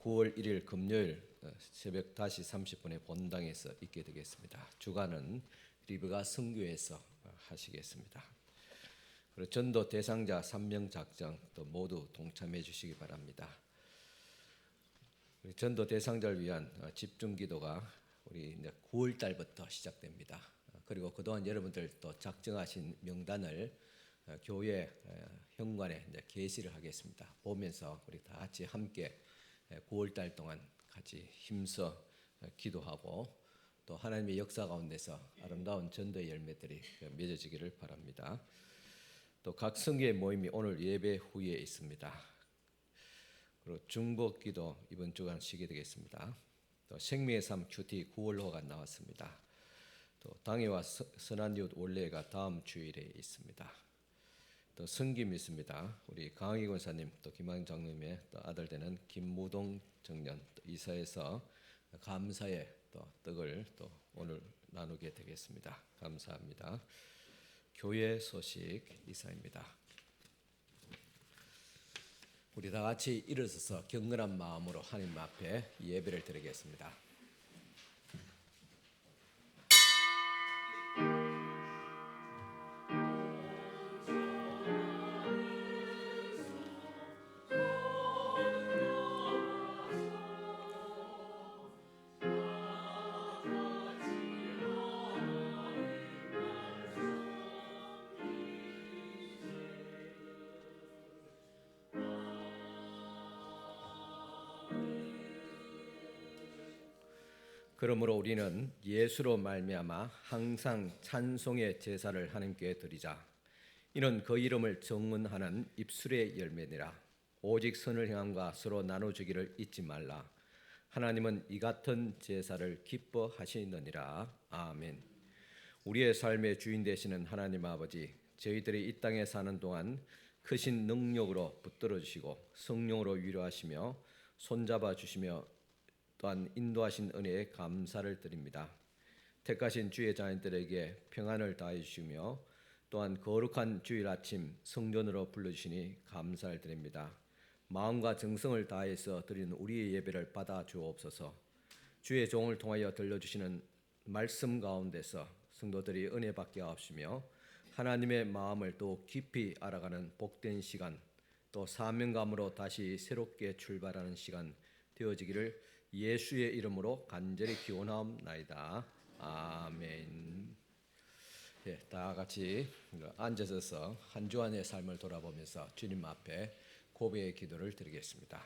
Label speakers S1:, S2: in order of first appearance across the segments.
S1: 9월 1일 금요일 새벽 5시 30분에 본당에서 있게 되겠습니다. 주간은 리브가 선교에서 하시겠습니다. 그리고 전도 대상자 3명 작정 또 모두 동참해 주시기 바랍니다. 우리 전도 대상자를 위한 집중 기도가 우리 이제 9월 달부터 시작됩니다. 그리고 그동안 여러분들 또 작정하신 명단을 교회 현관에 이제 게시를 하겠습니다. 보면서 우리 다 같이 함께 9월 달 동안 같이 힘써 기도하고 또 하나님의 역사 가운데서 아름다운 전도의 열매들이 맺어지기를 바랍니다. 또 각 성교의 모임이 오늘 예배 후에 있습니다. 그리고 중보기도 이번 주간 쉬게 되겠습니다. 또 생명의 삶 큐티 9월호가 나왔습니다. 또 당회와 선한 이웃 원래가 다음 주일에 있습니다. 또 성김 있습니다. 우리 강희 권사님 또 김한 장로님의 또 아들 되는 김무동 청년 또 이사에서 감사의 또 떡을 또 오늘 나누게 되겠습니다. 감사합니다. 교회 소식 이사입니다. 우리 다 같이 일어서서 경건한 마음으로 하나님 앞에 예배를 드리겠습니다. 그러므로 우리는 예수로 말미암아 항상 찬송의 제사를 하나님께 드리자. 이는 그 이름을 정언하는 입술의 열매니라. 오직 선을 향함과 서로 나눠주기를 잊지 말라. 하나님은 이 같은 제사를 기뻐하시느니라. 아멘. 우리의 삶의 주인 되시는 하나님 아버지, 저희들이 이 땅에 사는 동안 크신 능력으로 붙들어 주시고 성령으로 위로하시며 손잡아 주시며 또한 인도하신 은혜에 감사를 드립니다. 택하신 주의 자녀들에게 평안을 다해 주시며 또한 거룩한 주일 아침 성전으로 불러주시니 감사를 드립니다. 마음과 정성을 다해서 드리는 우리의 예배를 받아 주옵소서. 주의 종을 통하여 들려주시는 말씀 가운데서 성도들이 은혜 받게 하옵시며 하나님의 마음을 또 깊이 알아가는 복된 시간 또 사명감으로 다시 새롭게 출발하는 시간 되어지기를 예수의 이름으로 간절히 기원하옵나이다. 아멘. 다 같이 앉아서 한 주간의 삶을 돌아보면서 주님 앞에 고백의 기도를 드리겠습니다.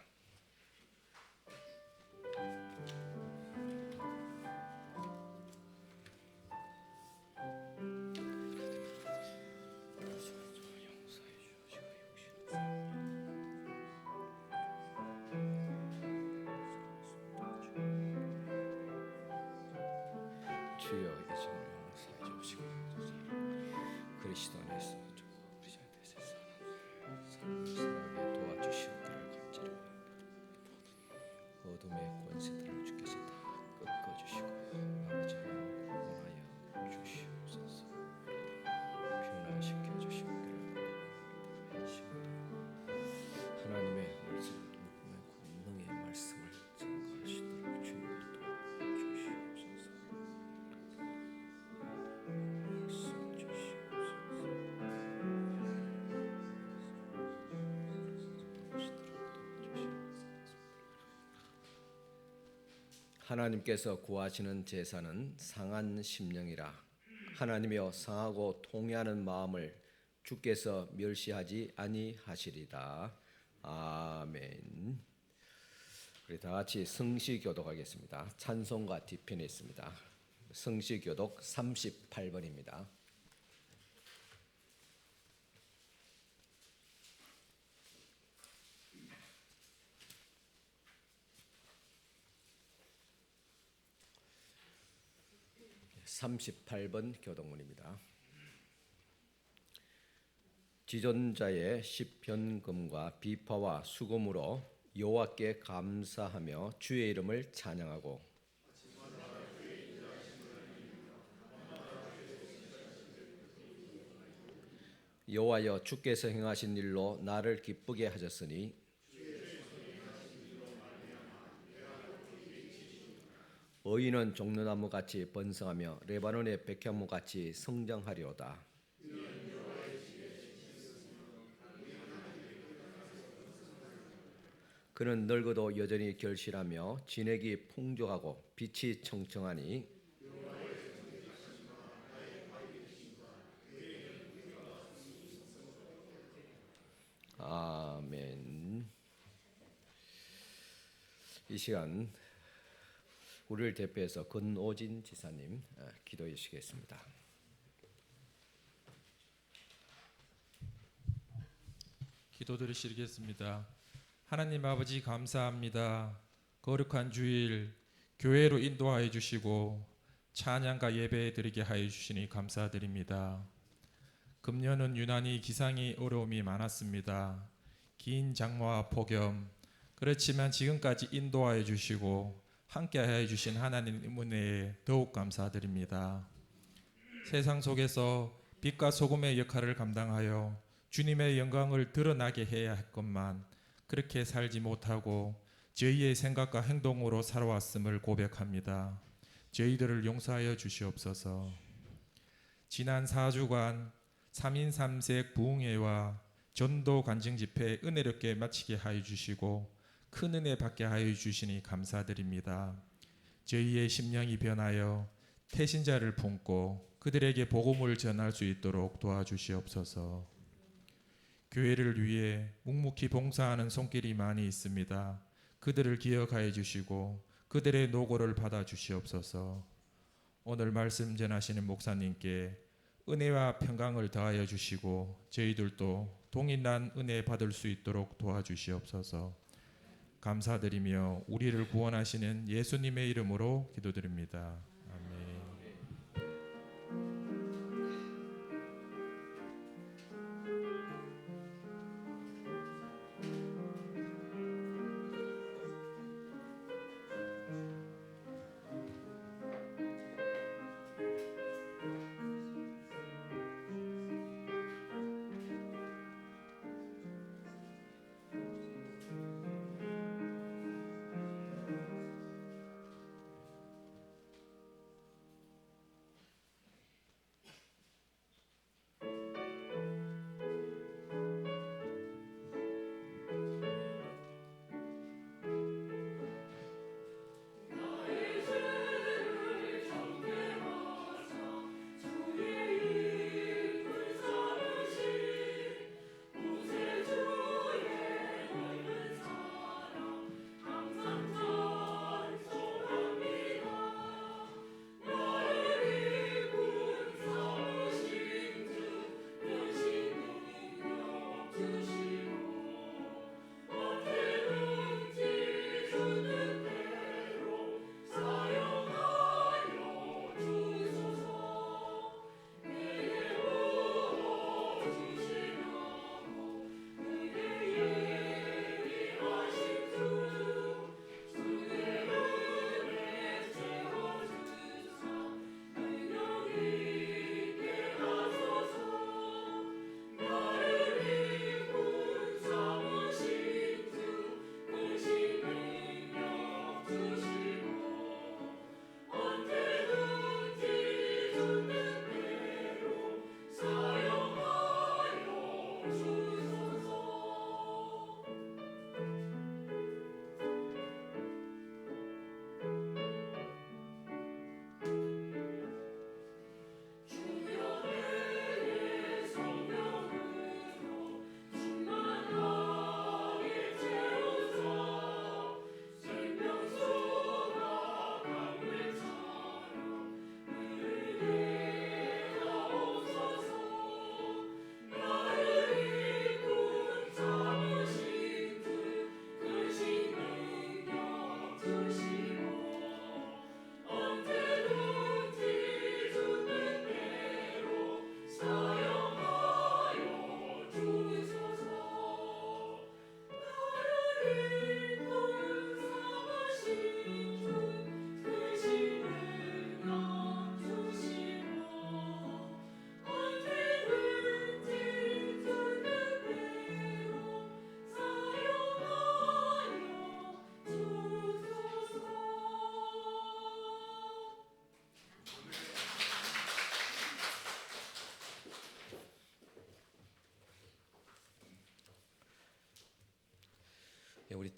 S1: 주여 이 시간을 용서해 주시고 그리스도 안에서 우리 자녀들 살아가게 도와주시옵기를 간절히 어둠의 권세들을 주께서 다 꺾어주시고 아버지 하나님 구원하여 주시옵소서. 변화시켜 주시옵기를 하나님의 말씀 권능의 말씀을 증거할 수 있도록 주님 하나님께서 구하시는 제사는 상한 심령이라. 하나님이여 상하고 통회하는 마음을 주께서 멸시하지 아니하시리다. 아멘. 우리 다 같이 성시교독하겠습니다. 찬송가 뒤편에 있습니다. 성시교독 38번입니다. (38번) 교독문입니다. 지존자의 시편금과 비파와 수금으로 여호와께 감사하며 주의 이름을 찬양하고 여호와여 주께서 행하신 일로 나를 기쁘게 하셨으니 의인은 종려나무 같이 번성하며 레바논의 백향무 같이 성장하리로다. 그는 늙어도 여전히 결실하며 진액이 풍족하고 빛이 청청하니 아멘. 이 시간 우리를 대표해서 권오진 지사님 기도해 주시겠습니다.
S2: 기도드리시겠습니다. 하나님 아버지 감사합니다. 거룩한 주일 교회로 인도하여 주시고 찬양과 예배 드리게 하여 주시니 감사드립니다. 금년은 유난히 기상이 어려움이 많았습니다. 긴 장마와 폭염, 그렇지만 지금까지 인도하여 주시고 함께하여 주신 하나님 은혜에 더욱 감사드립니다. 세상 속에서 빛과 소금의 역할을 감당하여 주님의 영광을 드러나게 해야 할 것만 그렇게 살지 못하고 저희의 생각과 행동으로 살아왔음을 고백합니다. 저희들을 용서하여 주시옵소서. 지난 4주간 3인 3색 부흥회와 전도 간증 집회 은혜롭게 마치게 하여 주시고 큰 은혜 받게 하여 주시니 감사드립니다. 저희의 심령이 변하여 태신자를 품고 그들에게 복음을 전할 수 있도록 도와주시옵소서. 교회를 위해 묵묵히 봉사하는 손길이 많이 있습니다. 그들을 기억하여 주시고 그들의 노고를 받아 주시옵소서. 오늘 말씀 전하시는 목사님께 은혜와 평강을 더하여 주시고 저희들도 동일한 은혜 받을 수 있도록 도와주시옵소서. 감사드리며 우리를 구원하시는 예수님의 이름으로 기도드립니다. 아멘.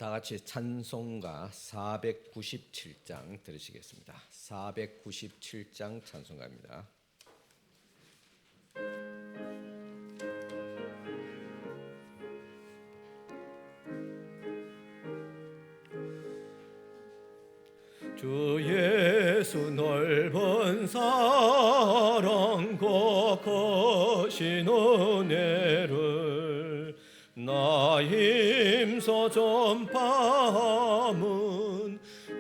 S1: 다 같이 찬송가 497장 들으시겠습니다. 497장 찬송가입니다. 주 예수 넓은 사랑 거하신 은혜를 나 힘써 전파함은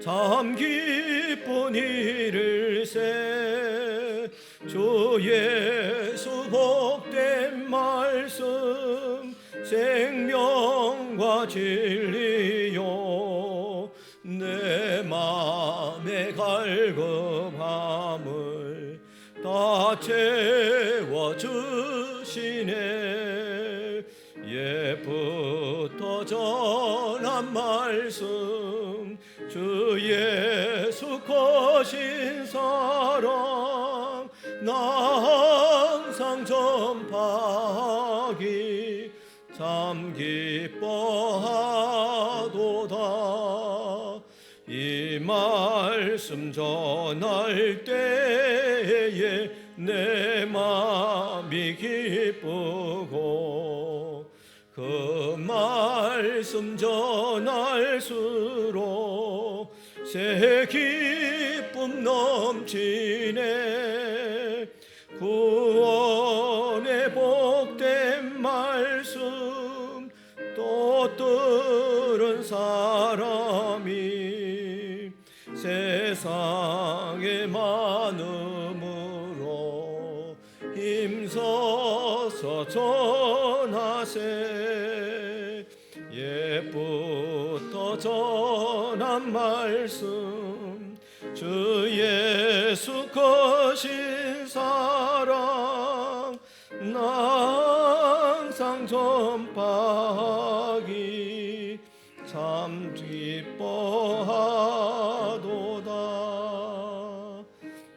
S1: 참 기쁜 일일세. 주 예수 복된 말씀 생명과 진리요 내 맘의 갈급함을 다 채워주시네. 옛부터 전한 말씀 주 예수 거신 사랑 나 항상 전파하기 참 기뻐하도다. 이 말씀 전할 때에 내 맘이 기쁘고 그 말씀 전할수록 새 기쁨 넘치네. 구원의 복된 말씀 또 들은 사람이 세상의 많음으로 힘써서 전하세. 옛부터 전한 말씀 주 예수 거신 사랑 나 항상 전파하기 참 기뻐하도다.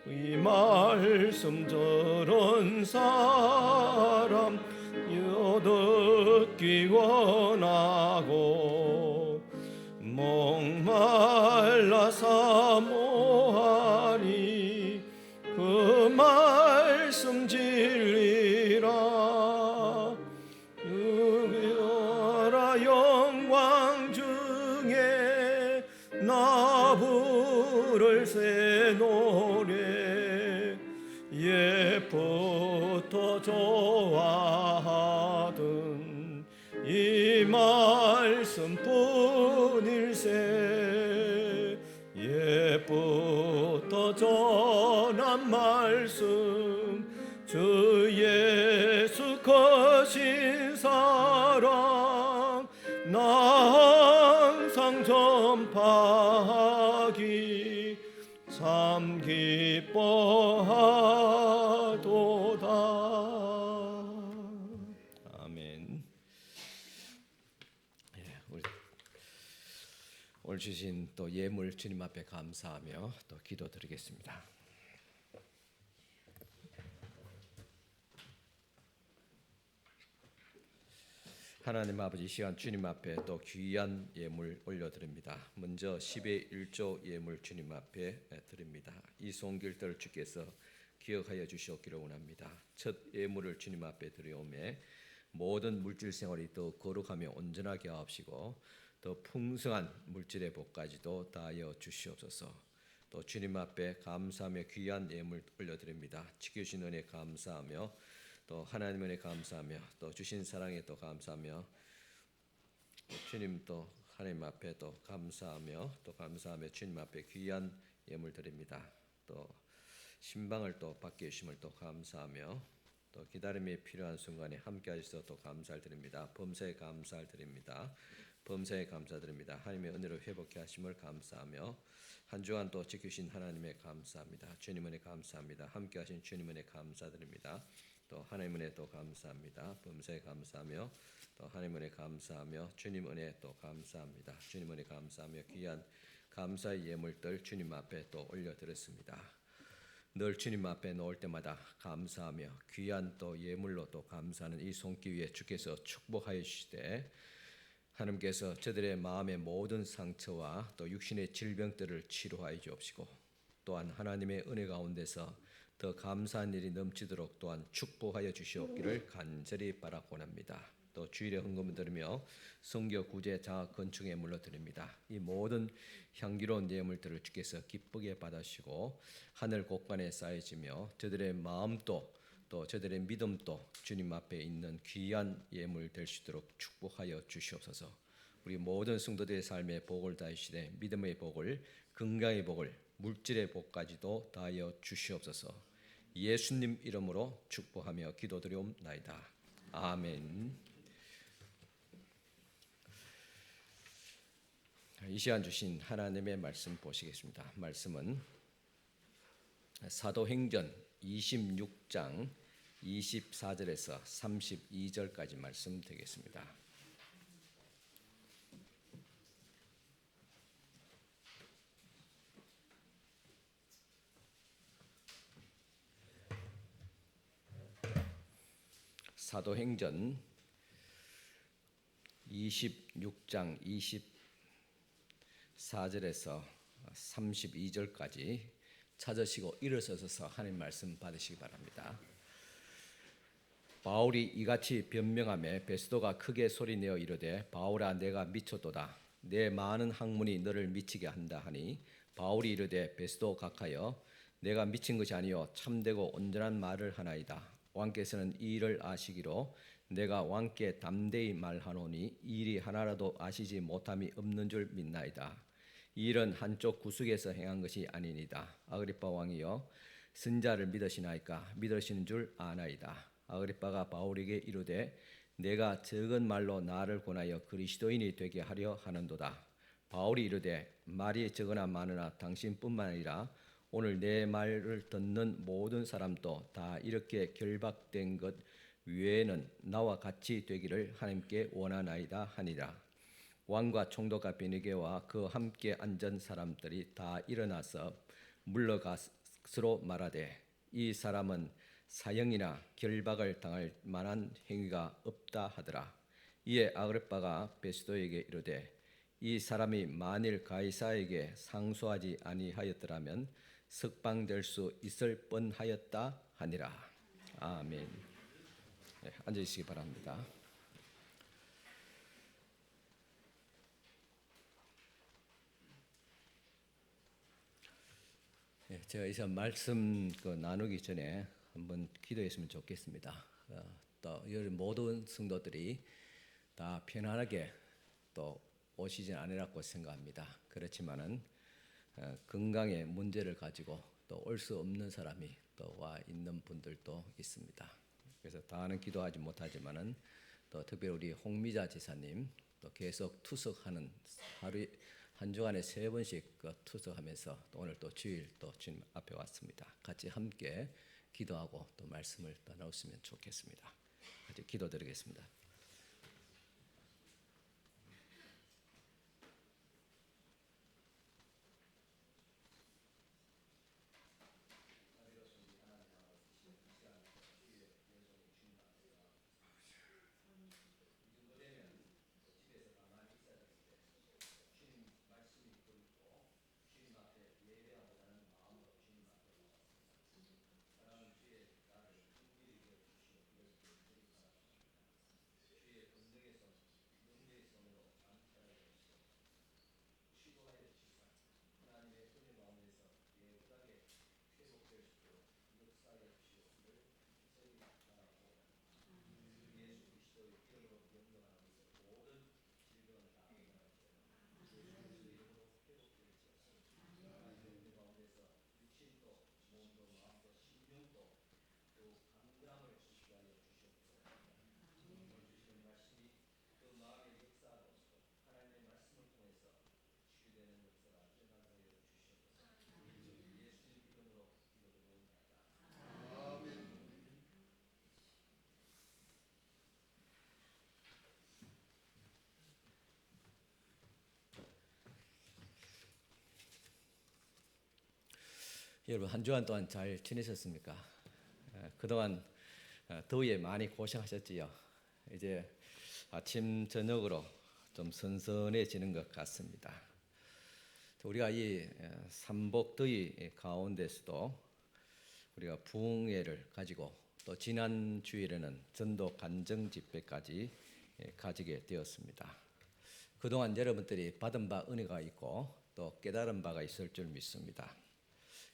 S1: 이 말씀 들은 사람 듣기 원하고 목말라 사모하니 그 말씀 진리라. 유비어라 영광 중에 나 부를 새 노래 옛부터 좋아하던 이 말씀 뿐일세. 옛부터 전한 말씀 주 예수 거신 사랑 나 항상 전파하기 참 기뻐하도다. 아멘. 오늘 주신 또 예물 주님 앞에 감사하며 또 기도드리겠습니다. 하나님 아버지, 이 시간 주님 앞에 또 귀한 예물 올려드립니다. 먼저 10의 1조 예물 주님 앞에 드립니다. 이송길들 주께서 기억하여 주시옵기를 원합니다. 첫 예물을 주님 앞에 드려오매 모든 물질 생활이 더 거룩하며 온전하게 하옵시고 더 풍성한 물질의 복까지도 다하여 주시옵소서. 또 주님 앞에 감사하며 귀한 예물 올려드립니다. 지켜주신 은혜 감사하며 또 하나님 은혜 감사하며 또 주신 사랑에 또 감사하며 주님 또 하나님 앞에 또 감사하며 주님 앞에 귀한 예물 드립니다. 또 신방을 또 받게 해주심을 또 감사하며 또 기다림이 필요한 순간에 함께 하셔서 또 감사를 드립니다. 범사에 감사를 드립니다. 범사에 감사드립니다. 하나님의 은혜로 회복해 하심을 감사하며 한 주간 또 지키신 하나님의 감사합니다. 주님 은혜 감사합니다. 함께 하신 주님 은혜 감사드립니다. 또 하나님 은혜 또 감사합니다. 범사에 감사하며 또 하나님 은혜 감사하며 주님 은혜 또 감사합니다. 주님 은혜 감사하며 귀한 감사의 예물들 주님 앞에 또 올려드렸습니다. 늘 주님 앞에 놓을 때마다 감사하며 귀한 또 예물로 또 감사하는 이 손길 위에 주께서 축복하여 주시되 하나님께서 저들의 마음의 모든 상처와 또 육신의 질병들을 치료하여 주옵시고 또한 하나님의 은혜 가운데서 더 감사한 일이 넘치도록 또한 축복하여 주시옵기를 간절히 바라고합니다. 또 주일에 헌금을 드리며 성교 구제 장학 건축에 물러드립니다. 이 모든 향기로운 예물들을 주께서 기쁘게 받으시고 하늘 곳간에 쌓여지며 저들의 마음도 또 저들의 믿음도 주님 앞에 있는 귀한 예물 될 수 있도록 축복하여 주시옵소서. 우리 모든 성도들의 삶에 복을 다하시되 믿음의 복을, 건강의 복을, 물질의 복까지도 다하여 주시옵소서. 예수님 이름으로 축복하며 기도드리옵나이다. 아멘. 이 시간 주신 하나님의 말씀 보시겠습니다. 말씀은 사도행전 26장 24절에서 32절까지 말씀 되겠습니다. 사도행전 26장 24절에서 32절까지 찾으시고 일어서서 하나님 말씀 받으시기 바랍니다. 바울이 이같이 변명하며 베스도가 크게 소리내어 이르되 바울아 내가 미쳤도다. 내 많은 학문이 너를 미치게 한다 하니 바울이 이르되 베스도 각하여 내가 미친 것이 아니요 참되고 온전한 말을 하나이다. 왕께서는 이 일을 아시기로 내가 왕께 담대히 말하노니 이 일이 하나라도 아시지 못함이 없는 줄 믿나이다. 이 일은 한쪽 구석에서 행한 것이 아니니이다. 아그리빠 왕이여 선자를 믿으시나이까? 믿으시는 줄 아나이다. 아그리빠가 바울에게 이르되 내가 적은 말로 나를 권하여 그리스도인이 되게 하려 하는도다. 바울이 이르되 말이 적으나 많으나 당신뿐만 아니라 오늘 내 말을 듣는 모든 사람도 다 이렇게 결박된 것 외에는 나와 같이 되기를 하나님께 원하나이다 하니라. 왕과 총독과 베니게와 그 함께 앉은 사람들이 다 일어나서 물러가스로 말하되 이 사람은 사형이나 결박을 당할 만한 행위가 없다 하더라. 이에 아그리빠가 베스도에게 이르되 이 사람이 만일 가이사에게 상소하지 아니하였더라면 석방될 수 있을 뻔하였다 하니라. 아멘. 네, 앉으시기 바랍니다. 네, 제가 이제 말씀 나누기 전에 한번 기도했으면 좋겠습니다. 또 모든 성도들이 다 편안하게 또 오시진 않으라고 생각합니다. 그렇지만은 건강에 문제를 가지고 또 올 수 없는 사람이 또 와 있는 분들도 있습니다. 그래서 다는 기도하지 못하지만은 또 특별히 우리 홍미자 지사님 또 계속 투석하는 하루에 한 주간에 3번씩 투석하면서 또 오늘 또 주일 또 주님 앞에 왔습니다. 같이 함께 기도하고 또 말씀을 또 나눴으면 좋겠습니다. 같이 기도드리겠습니다. 여러분 한 주간 동안 잘 지내셨습니까? 그동안 더위에 많이 고생하셨지요. 이제 아침 저녁으로 좀 선선해지는 것 같습니다. 우리가 이 삼복더위 가운데서도 우리가 부흥회를 가지고 또 지난 주일에는 전도 간증 집회까지 가지게 되었습니다. 그동안 여러분들이 받은 바 은혜가 있고 또 깨달은 바가 있을 줄 믿습니다.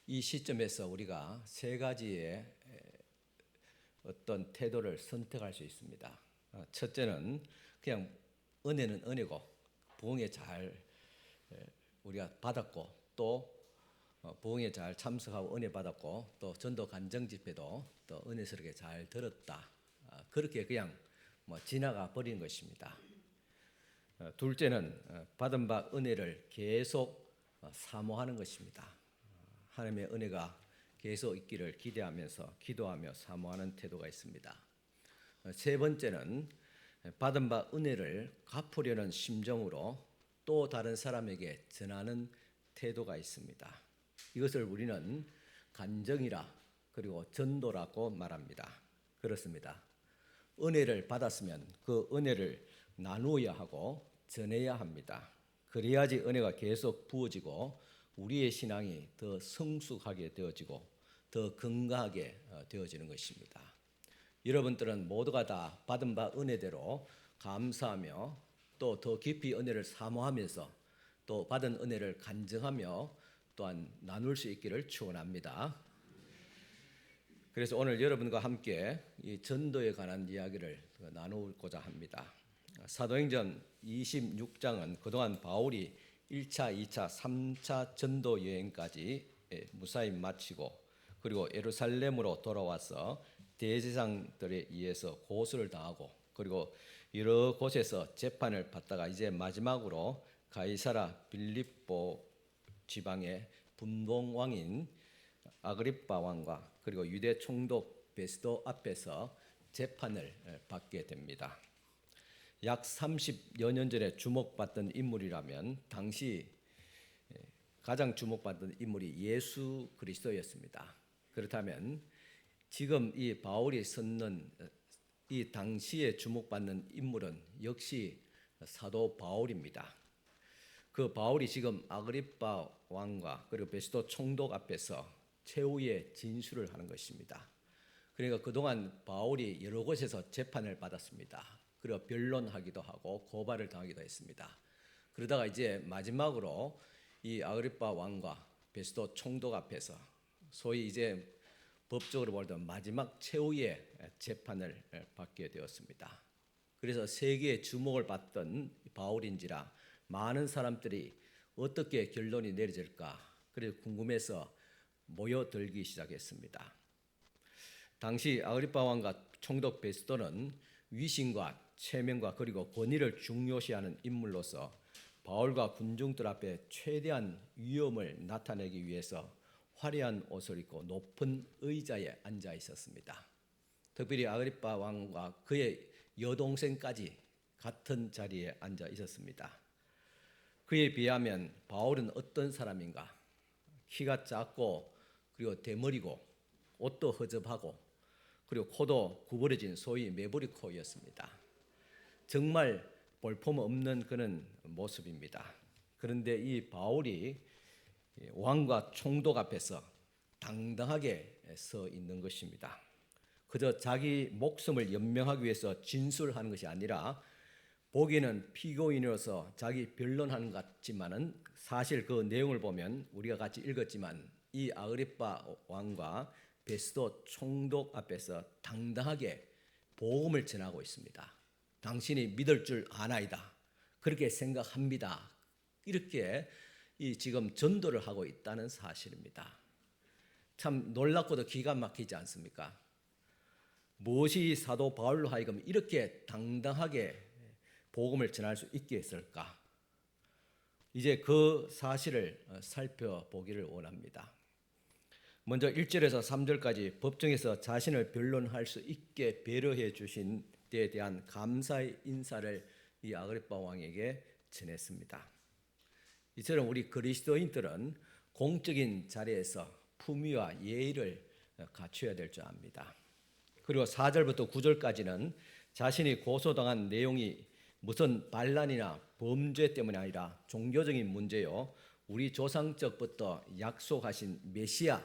S1: 이 시점에서 우리가 세 가지의 어떤 태도를 선택할 수 있습니다. 첫째는 그냥 은혜는 은혜고 부흥에 잘 우리가 받았고 또 부흥에 잘 참석하고 은혜 받았고 또 전도 간증 집회도 또 은혜스럽게 잘 들었다. 그렇게 그냥 지나가 버리는 것입니다. 둘째는 받은 바 은혜를 계속 사모하는 것입니다. 하나님의 은혜가 계속 있기를 기대하면서 기도하며 사모하는 태도가 있습니다. 세 번째는 받은 바 은혜를 갚으려는 심정으로 또 다른 사람에게 전하는 태도가 있습니다. 이것을 우리는 간증이라 그리고 전도라고 말합니다. 그렇습니다. 은혜를 받았으면 그 은혜를 나누어야 하고 전해야 합니다. 그래야지 은혜가 계속 부어지고 우리의 신앙이 더 성숙하게 되어지고 더 건강하게 되어지는 것입니다. 여러분들은 모두가 다 받은 바 은혜대로 감사하며 또 더 깊이 은혜를 사모하면서 또 받은 은혜를 간증하며 또한 나눌 수 있기를 축원합니다. 그래서 오늘 여러분과 함께 이 전도에 관한 이야기를 나누고자 합니다. 사도행전 26장은 그동안 바울이 1차, 2차, 3차 전도 여행까지 무사히 마치고 그리고 예루살렘으로 돌아와서 대제사장들에 의해서 고소를 당하고 그리고 여러 곳에서 재판을 받다가 이제 마지막으로 가이사라 빌립보 지방의 분봉왕인 아그리빠 왕과 그리고 유대 총독 베스도 앞에서 재판을 받게 됩니다. 약 30여 년 전에 주목받던 인물이라면 당시 가장 주목받던 인물이 예수 그리스도였습니다. 그렇다면 지금 이 바울이 섰는 이 당시에 주목받는 인물은 역시 사도 바울입니다. 그 바울이 지금 아그리빠 왕과 그리고 베스도 총독 앞에서 최후의 진술을 하는 것입니다. 그러니까 그동안 바울이 여러 곳에서 재판을 받았습니다. 그리고 변론하기도 하고 고발을 당하기도 했습니다. 그러다가 이제 마지막으로 이 아그리빠 왕과 베스도 총독 앞에서 소위 이제 법적으로 보면 마지막 최후의 재판을 받게 되었습니다. 그래서 세계의 주목을 받던 바울인지라 많은 사람들이 어떻게 결론이 내려질까 그래서 궁금해서 모여들기 시작했습니다. 당시 아그리빠 왕과 총독 베스도는 위신과 체면과 그리고 권위를 중요시하는 인물로서 바울과 군중들 앞에 최대한 위엄을 나타내기 위해서 화려한 옷을 입고 높은 의자에 앉아 있었습니다. 특별히 아그리빠 왕과 그의 여동생까지 같은 자리에 앉아 있었습니다. 그에 비하면 바울은 어떤 사람인가? 키가 작고 그리고 대머리고 옷도 허접하고 그리고 코도 구부러진 소위 매부리 코였습니다. 정말 볼품없는 그런 모습입니다. 그런데 이 바울이 왕과 총독 앞에서 당당하게 서 있는 것입니다. 그저 자기 목숨을 연명하기 위해서 진술하는 것이 아니라 보기에는 피고인으로서 자기 변론하는 것 같지만은 사실 그 내용을 보면 우리가 같이 읽었지만 이 아그리빠 왕과 베스도 총독 앞에서 당당하게 복음을 전하고 있습니다. 당신이 믿을 줄 아나이다. 그렇게 생각합니다. 이렇게 지금 전도를 하고 있다는 사실입니다. 참 놀랍고도 기가 막히지 않습니까? 무엇이 사도 바울로 하여금 이렇게 당당하게 복음을 전할 수 있게 했을까? 이제 그 사실을 살펴보기를 원합니다. 먼저 1절에서 3절까지 법정에서 자신을 변론할 수 있게 배려해 주신 데에 대한 감사의 인사를 이 아그리빠 왕에게 전했습니다. 이처럼 우리 그리스도인들은 공적인 자리에서 품위와 예의를 갖춰야 될 줄 압니다. 그리고 4절부터 9절까지는 자신이 고소당한 내용이 무슨 반란이나 범죄 때문이 아니라 종교적인 문제요. 우리 조상적부터 약속하신 메시아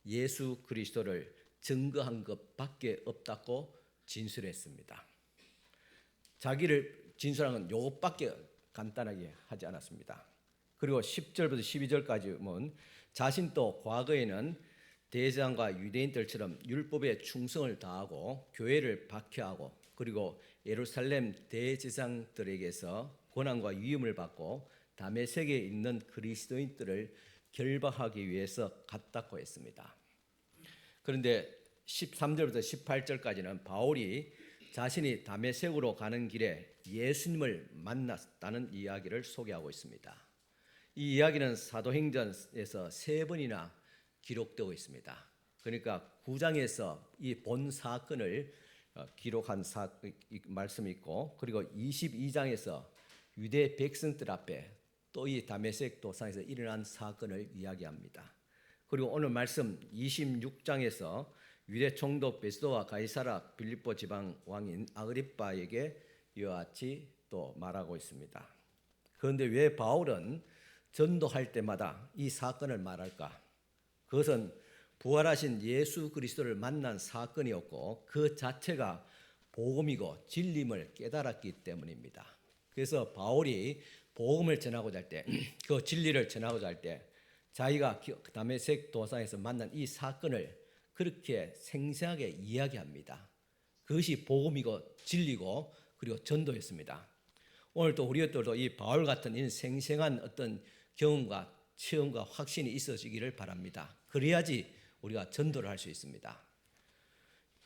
S1: 예수 그리스도를 증거한 것밖에 없다고 진술했습니다. 자기를 진술한 건 요것밖에 간단하게 하지 않았습니다. 그리고 10절부터 12절까지 보면 자신도 과거에는 대제사장과 유대인들처럼 율법에 충성을 다하고 교회를 박해하고 그리고 예루살렘 대제사장들에게서 권한과 위임을 받고 다메섹에 있는 그리스도인들을 결박하기 위해서 갔다고 했습니다. 그런데 13절부터 18절까지는 바울이 자신이 다메섹으로 가는 길에 예수님을 만났다는 이야기를 소개하고 있습니다. 이 이야기는 사도행전에서 3번이나 기록되고 있습니다. 그러니까 9장에서 이 본 사건을 기록한 말씀이 있고 그리고 22장에서 유대 백성들 앞에 또 이 다메섹 도상에서 일어난 사건을 이야기합니다. 그리고 오늘 말씀 26장에서 유대 총독 베스도와 가이사라 빌립보 지방 왕인 아그리빠에게 이와 같이 또 말하고 있습니다. 그런데 왜 바울은 전도할 때마다 이 사건을 말할까? 그것은 부활하신 예수 그리스도를 만난 사건이었고 그 자체가 복음이고 진림을 깨달았기 때문입니다. 그래서 바울이 복음을 전하고자 할 때, 그 진리를 전하고자 할 때 자기가 다메섹 도상에서 만난 이 사건을 그렇게 생생하게 이야기합니다. 그것이 복음이고 진리고 그리고 전도였습니다. 오늘 또 우리들도 이 바울 같은 이 생생한 어떤 경험과 체험과 확신이 있어지기를 바랍니다. 그래야지 우리가 전도를 할 수 있습니다.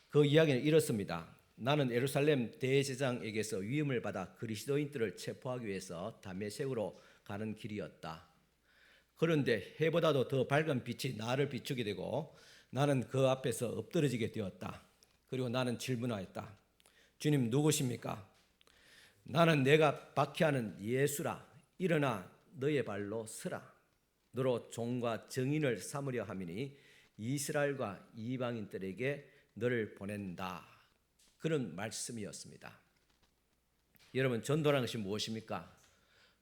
S1: 그 이야기는 이렇습니다. 나는 예루살렘 대제사장에게서 위임을 받아 그리스도인들을 체포하기 위해서 다메섹으로 가는 길이었다. 그런데 해보다도 더 밝은 빛이 나를 비추게 되고 나는 그 앞에서 엎드러지게 되었다. 그리고 나는 질문하였다. 주님 누구십니까? 나는 내가 박해하는 예수라. 일어나 너의 발로 서라. 너로 종과 정인을 삼으려 함이니 이스라엘과 이방인들에게 너를 보낸다. 그런 말씀이었습니다. 여러분 전도라는 것이 무엇입니까?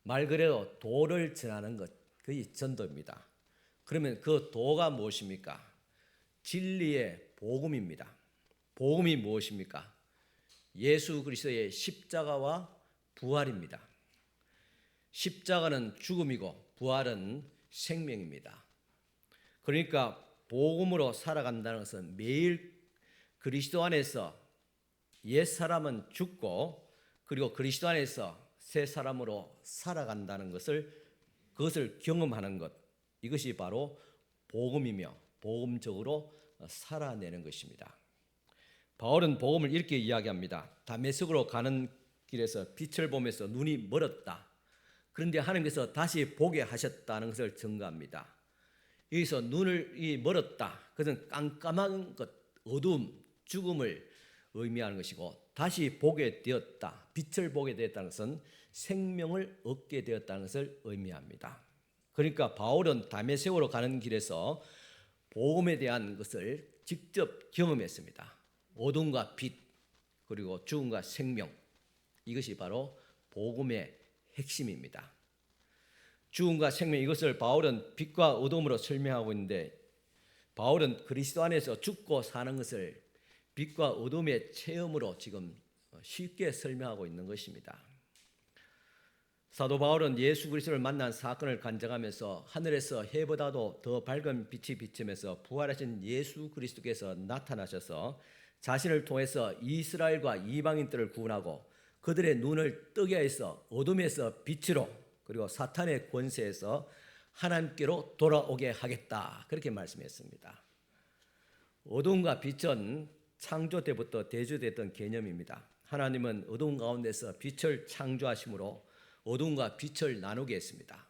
S1: 말 그대로 도를 전하는 것, 그게 전도입니다. 그러면 그 도가 무엇입니까? 진리의 복음입니다. 복음이 무엇입니까? 예수 그리스도의 십자가와 부활입니다. 십자가는 죽음이고 부활은 생명입니다. 그러니까 복음으로 살아간다는 것은 매일 그리스도 안에서 옛 사람은 죽고 그리고 그리스도 안에서 새 사람으로 살아간다는 그것을 경험하는 것, 이것이 바로 복음이며 복음적으로 살아내는 것입니다. 바울은 복음을 이렇게 이야기합니다. 다메섹으로 가는 길에서 빛을 보면서 눈이 멀었다. 그런데 하나님께서 다시 보게 하셨다는 것을 증거합니다. 여기서 눈을 멀었다. 그것은 깜깜한 것, 어두움, 죽음을 의미하는 것이고 다시 보게 되었다. 빛을 보게 되었다는 것은 생명을 얻게 되었다는 것을 의미합니다. 그러니까 바울은 다메섹으로 가는 길에서 복음에 대한 것을 직접 경험했습니다. 어둠과 빛, 그리고 죽음과 생명, 이것이 바로 복음의 핵심입니다. 죽음과 생명, 이것을 바울은 빛과 어둠으로 설명하고 있는데 바울은 그리스도 안에서 죽고 사는 것을 빛과 어둠의 체험으로 지금 쉽게 설명하고 있는 것입니다. 사도 바울은 예수 그리스도를 만난 사건을 간증하면서 하늘에서 해보다도 더 밝은 빛이 비치면서 부활하신 예수 그리스도께서 나타나셔서 자신을 통해서 이스라엘과 이방인들을 구원하고 그들의 눈을 뜨게 해서 어둠에서 빛으로 그리고 사탄의 권세에서 하나님께로 돌아오게 하겠다. 그렇게 말씀했습니다. 어둠과 빛은 창조 때부터 대조됐던 개념입니다. 하나님은 어둠 가운데서 빛을 창조하심으로 어둠과 빛을 나누게 했습니다.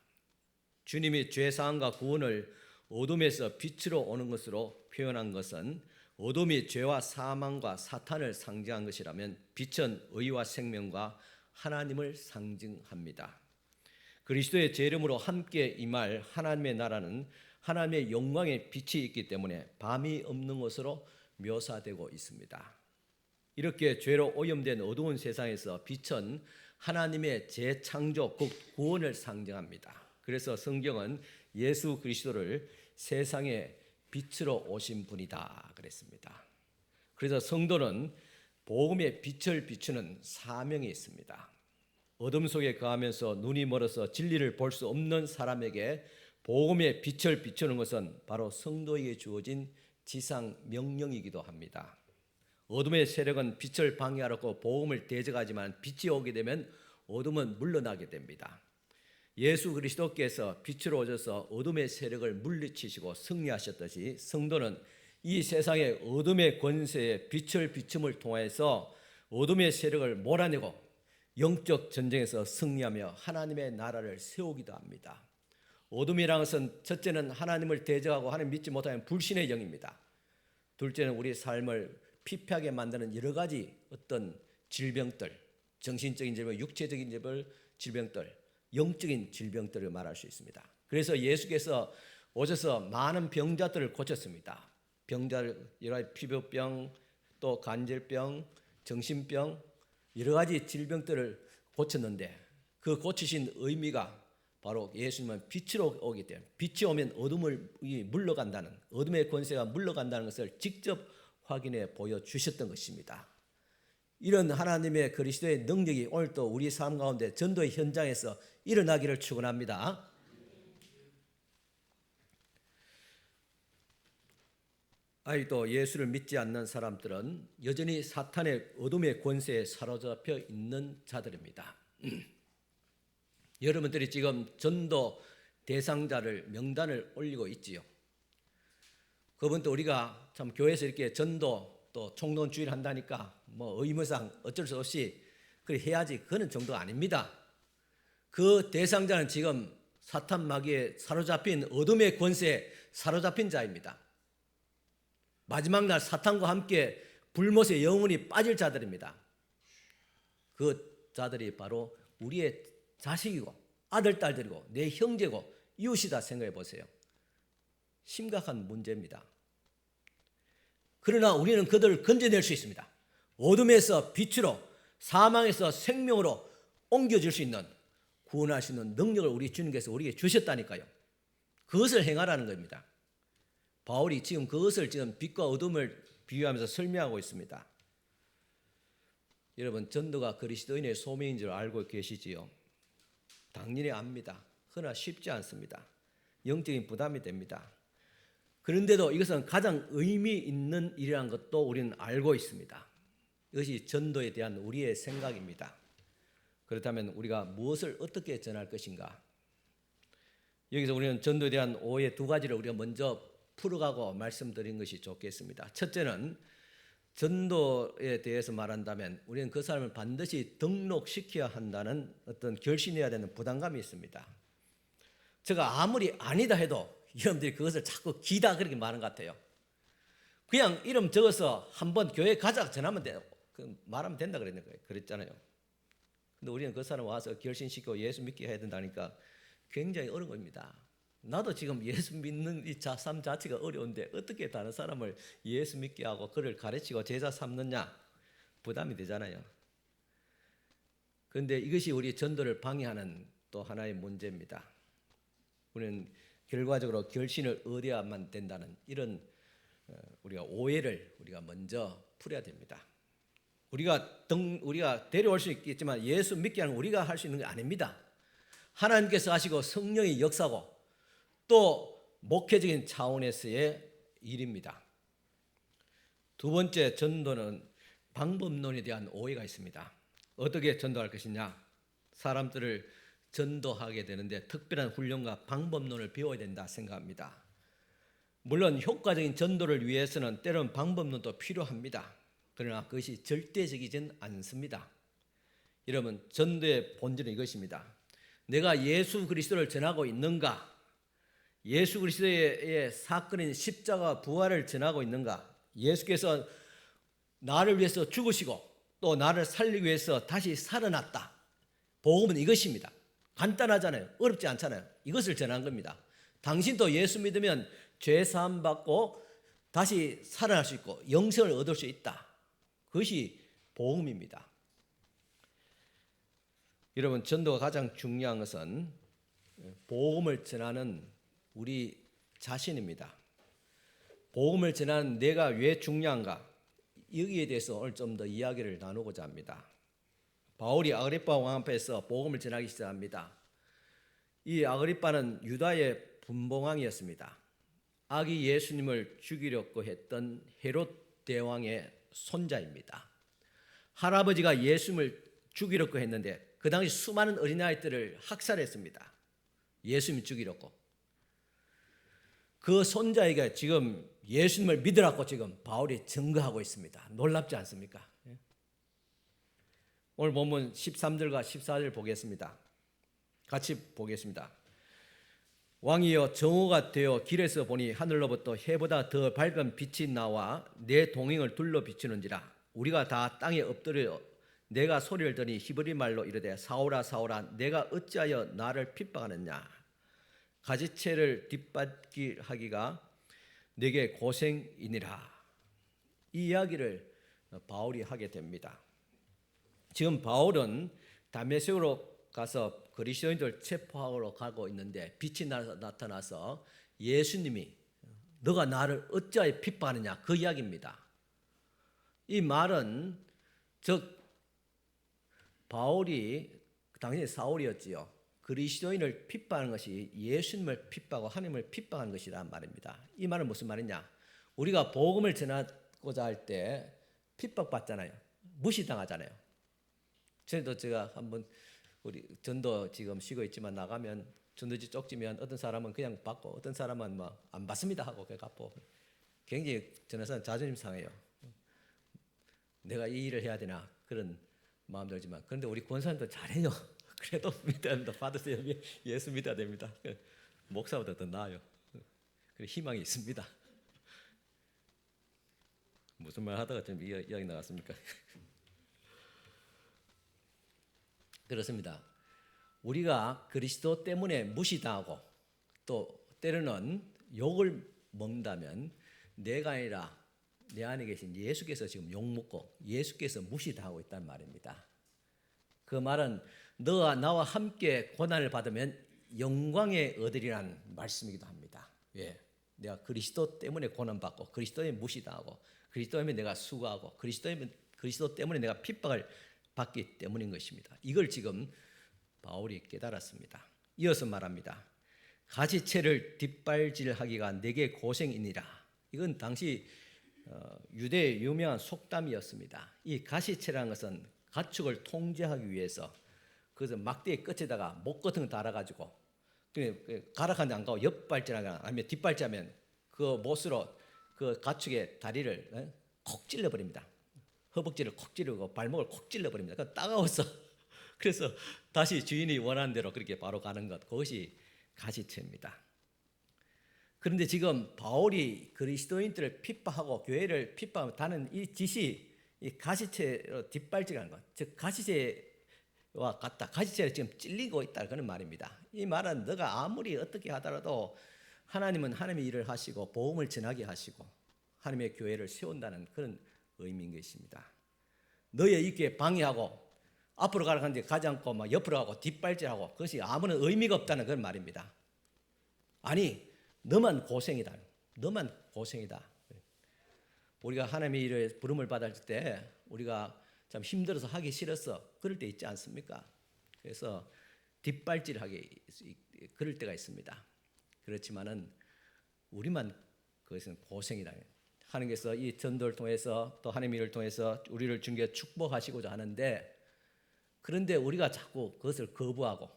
S1: 주님이 죄사함과 구원을 어둠에서 빛으로 오는 것으로 표현한 것은 어둠이 죄와 사망과 사탄을 상징한 것이라면 빛은 의와 생명과 하나님을 상징합니다. 그리스도의 재림으로 함께 임할 하나님의 나라는 하나님의 영광의 빛이 있기 때문에 밤이 없는 것으로 묘사되고 있습니다. 이렇게 죄로 오염된 어두운 세상에서 빛은 하나님의 재창조, 구원을 상징합니다. 그래서 성경은 예수 그리스도를 세상에 빛으로 오신 분이다 그랬습니다. 그래서 성도는 복음의 빛을 비추는 사명이 있습니다. 어둠 속에 거하면서 눈이 멀어서 진리를 볼 수 없는 사람에게 복음의 빛을 비추는 것은 바로 성도에게 주어진 지상 명령이기도 합니다. 어둠의 세력은 빛을 방해하려고 복음을 대적하지만 빛이 오게 되면 어둠은 물러나게 됩니다. 예수 그리스도께서 빛으로 오셔서 어둠의 세력을 물리치시고 승리하셨듯이 성도는 이 세상의 어둠의 권세에 빛을 비춤을 통해서 어둠의 세력을 몰아내고 영적 전쟁에서 승리하며 하나님의 나라를 세우기도 합니다. 어둠이라는 것은 첫째는 하나님을 대적하고 하나님 믿지 못하는 불신의 영입니다. 둘째는 우리 삶을 피폐하게 만드는 여러 가지 어떤 질병들, 정신적인 질병, 육체적인 질병들, 영적인 질병들을 말할 수 있습니다. 그래서 예수께서 오셔서 많은 병자들을 고쳤습니다. 병자들, 여러 가지 피부병, 또 관절병, 정신병, 여러 가지 질병들을 고쳤는데 그 고치신 의미가 바로 예수님은 빛으로 오기 때문에 빛이 오면 어둠이 물러간다는, 어둠의 권세가 물러간다는 것을 직접 확인해 보여주셨던 것입니다. 이런 하나님의 그리스도의 능력이 오늘도 우리 삶 가운데 전도의 현장에서 일어나기를 축원합니다. 아직도 예수를 믿지 않는 사람들은 여전히 사탄의 어둠의 권세에 사로잡혀 있는 자들입니다. 여러분들이 지금 전도 대상자를 명단을 올리고 있지요. 그분도 우리가 참 교회에서 이렇게 전도 또 총론 주일 한다니까 뭐 의무상 어쩔 수 없이 그래 해야지, 그런 정도가 아닙니다. 그 대상자는 지금 사탄 마귀에 사로잡힌 어둠의 권세에 사로잡힌 자입니다. 마지막 날 사탄과 함께 불못에 영원히 빠질 자들입니다. 그 자들이 바로 우리의 자식이고 아들, 딸들이고 내 형제고 이웃이다 생각해 보세요. 심각한 문제입니다. 그러나 우리는 그들을 건져낼 수 있습니다. 어둠에서 빛으로, 사망에서 생명으로 옮겨줄 수 있는, 구원할 수 있는 능력을 우리 주님께서 우리에게 주셨다니까요. 그것을 행하라는 겁니다. 바울이 지금 그것을 지금 빛과 어둠을 비유하면서 설명하고 있습니다. 여러분, 전도가 그리스도인의 소명인 줄 알고 계시지요? 당연히 압니다. 그러나 쉽지 않습니다. 영적인 부담이 됩니다. 그런데도 이것은 가장 의미 있는 일이라는 것도 우리는 알고 있습니다. 이것이 전도에 대한 우리의 생각입니다. 그렇다면 우리가 무엇을 어떻게 전할 것인가? 여기서 우리는 전도에 대한 오해 두 가지를 우리가 먼저 풀어가고 말씀드린 것이 좋겠습니다. 첫째는 전도에 대해서 말한다면 우리는 그 사람을 반드시 등록시켜야 한다는 어떤 결심해야 되는 부담감이 있습니다. 제가 아무리 아니다 해도 여러분들이 그것을 자꾸 기다 그렇게 말하는 것 같아요. 그냥 이름 적어서 한번 교회 가자 전하면 돼요. 말하면 된다 그랬잖아요. 근데 우리는 그 사람 와서 결심시키고 예수 믿게 해야 된다니까 굉장히 어려운 겁니다. 나도 지금 예수 믿는 이 삶 자체가 어려운데 어떻게 다른 사람을 예수 믿게 하고 그를 가르치고 제자 삼느냐, 부담이 되잖아요. 그런데 이것이 우리 전도를 방해하는 또 하나의 문제입니다. 우리는 결과적으로 결신을 얻어야만 된다는 이런 우리가 오해를 우리가 먼저 풀어야 됩니다. 우리가 데려올 수 있겠지만 예수 믿게 하는 우리가 할 수 있는 게 아닙니다. 하나님께서 하시고 성령의 역사고 또 목회적인 차원에서의 일입니다. 두 번째, 전도는 방법론에 대한 오해가 있습니다. 어떻게 전도할 것이냐? 사람들을 전도하게 되는데 특별한 훈련과 방법론을 배워야 된다 생각합니다. 물론 효과적인 전도를 위해서는 때로는 방법론도 필요합니다. 그러나 그것이 절대적이진 않습니다. 여러분, 전도의 본질은 이것입니다. 내가 예수 그리스도를 전하고 있는가? 예수 그리스도의 사건인 십자가 부활을 전하고 있는가? 예수께서 나를 위해서 죽으시고 또 나를 살리기 위해서 다시 살아났다. 복음은 이것입니다. 간단하잖아요. 어렵지 않잖아요. 이것을 전한 겁니다. 당신도 예수 믿으면 죄 사함 받고 다시 살아날 수 있고 영생을 얻을 수 있다. 그것이 복음입니다. 여러분, 전도가 가장 중요한 것은 복음을 전하는 우리 자신입니다. 복음을 전하는 내가 왜 중요한가? 여기에 대해서 오늘 좀 더 이야기를 나누고자 합니다. 바울이 아그리파 왕 앞에서 복음을 전하기 시작합니다. 이 아그리파는 유다의 분봉왕이었습니다. 아기 예수님을 죽이려고 했던 헤롯 대왕의 손자입니다. 할아버지가 예수님을 죽이려고 했는데 그 당시 수많은 어린아이들을 학살했습니다. 예수님 죽이려고. 그 손자에게 지금 예수님을 믿으라고 지금 바울이 증거하고 있습니다. 놀랍지 않습니까? 오늘 본문 13절과 14절 보겠습니다. 같이 보겠습니다. 왕이여, 정오가 되어 길에서 보니 하늘로부터 해보다 더 밝은 빛이 나와 내 동행을 둘러 비추는지라. 우리가 다 땅에 엎드려 내가 소리를 들으니 히브리 말로 이르되 사울아 사울아 내가 어찌하여 나를 핍박하느냐. 가지채를 뒷받기하기가 내게 고생이니라. 이 이야기를 바울이 하게 됩니다. 지금 바울은 다메섹으로 가서 그리스도인들 체포하러 가고 있는데 빛이 나타나서 예수님이 너가 나를 어찌하여 핍박하느냐, 그 이야기입니다. 이 말은 즉 바울이 당연히 사울이었지요. 그리스도인을 핍박하는 것이 예수님을 핍박하고 하나님을 핍박하는 것이란 말입니다. 이 말은 무슨 말이냐? 우리가 복음을 전하고자 할 때 핍박받잖아요. 무시당하잖아요. 전에도 제가 한번 우리 전도 지금 쉬고 있지만 나가면 전도지 쪽지면 어떤 사람은 그냥 받고 어떤 사람은 뭐 안 받습니다 하고 그냥 갚고 굉장히 전에서는 자존심 상해요. 내가 이 일을 해야 되나 그런 마음 들지만 그런데 우리 권사님도 잘해요. 그래도 믿어야 됩니다. 받으세요. 예수 믿어야 됩니다. 목사보다 더 나아요. 그리고 희망이 있습니다. 무슨 말 하다가 좀 이야기 나갔습니까? 그렇습니다. 우리가 그리스도 때문에 무시당하고 또 때로는 욕을 먹는다면 내가 아니라 내 안에 계신 예수께서 지금 욕먹고 예수께서 무시당하고 있다는 말입니다. 그 말은 너와 나와 함께 고난을 받으면 영광에 얻으리라는 말씀이기도 합니다. 왜? 내가 그리스도 때문에 고난받고 그리스도에 무시당하고 그리스도 때문에 내가 수고하고 그리스도 때문에 내가 핍박을 받기 때문인 것입니다. 이걸 지금 바울이 깨달았습니다. 이어서 말합니다. 가지채를 뒷발질하기가 내게 고생이니라. 이건 당시 유대의 유명한 속담이었습니다. 이 가시채라는 것은 가축을 통제하기 위해서 그래서 막대의 끝에다가 목 같은 거 달아가지고 가락하는데 안 가고 옆발질하거나 아니면 뒷발질하면 그 못으로 그 가축의 다리를 콕 찔러버립니다. 허벅지를 콕 찌르고 발목을 콕 찔러버립니다. 그러니까 따가워서 그래서 다시 주인이 원하는 대로 그렇게 바로 가는 것, 그것이 가시채입니다. 그런데 지금 바울이 그리스도인들을 핍박하고 교회를 핍박하는 이 짓이 이 가시채로 뒷발질하는 것, 즉 가시채와 같다. 가시채를 지금 찔리고 있다 그런 말입니다. 이 말은 너가 아무리 어떻게 하더라도 하나님은 하나님의 일을 하시고 복음을 전하게 하시고 하나님의 교회를 세운다는 그런 의미인 것입니다. 너의 있게 방해하고 앞으로 가라 하는데 가지 않고 막 옆으로 가고 뒷발질하고 그것이 아무런 의미가 없다는 그런 말입니다. 아니 너만 고생이다. 너만 고생이다. 우리가 하나님의 일을 부름을 받을 때 우리가 참 힘들어서 하기 싫어서 그럴 때 있지 않습니까? 그래서 뒷발질하게 그럴 때가 있습니다. 그렇지만은 우리만 그것은 고생이다. 하나님께서 이 전도를 통해서 또 하나님의 일을 통해서 우리를 중개 축복하시고자 하는데 그런데 우리가 자꾸 그것을 거부하고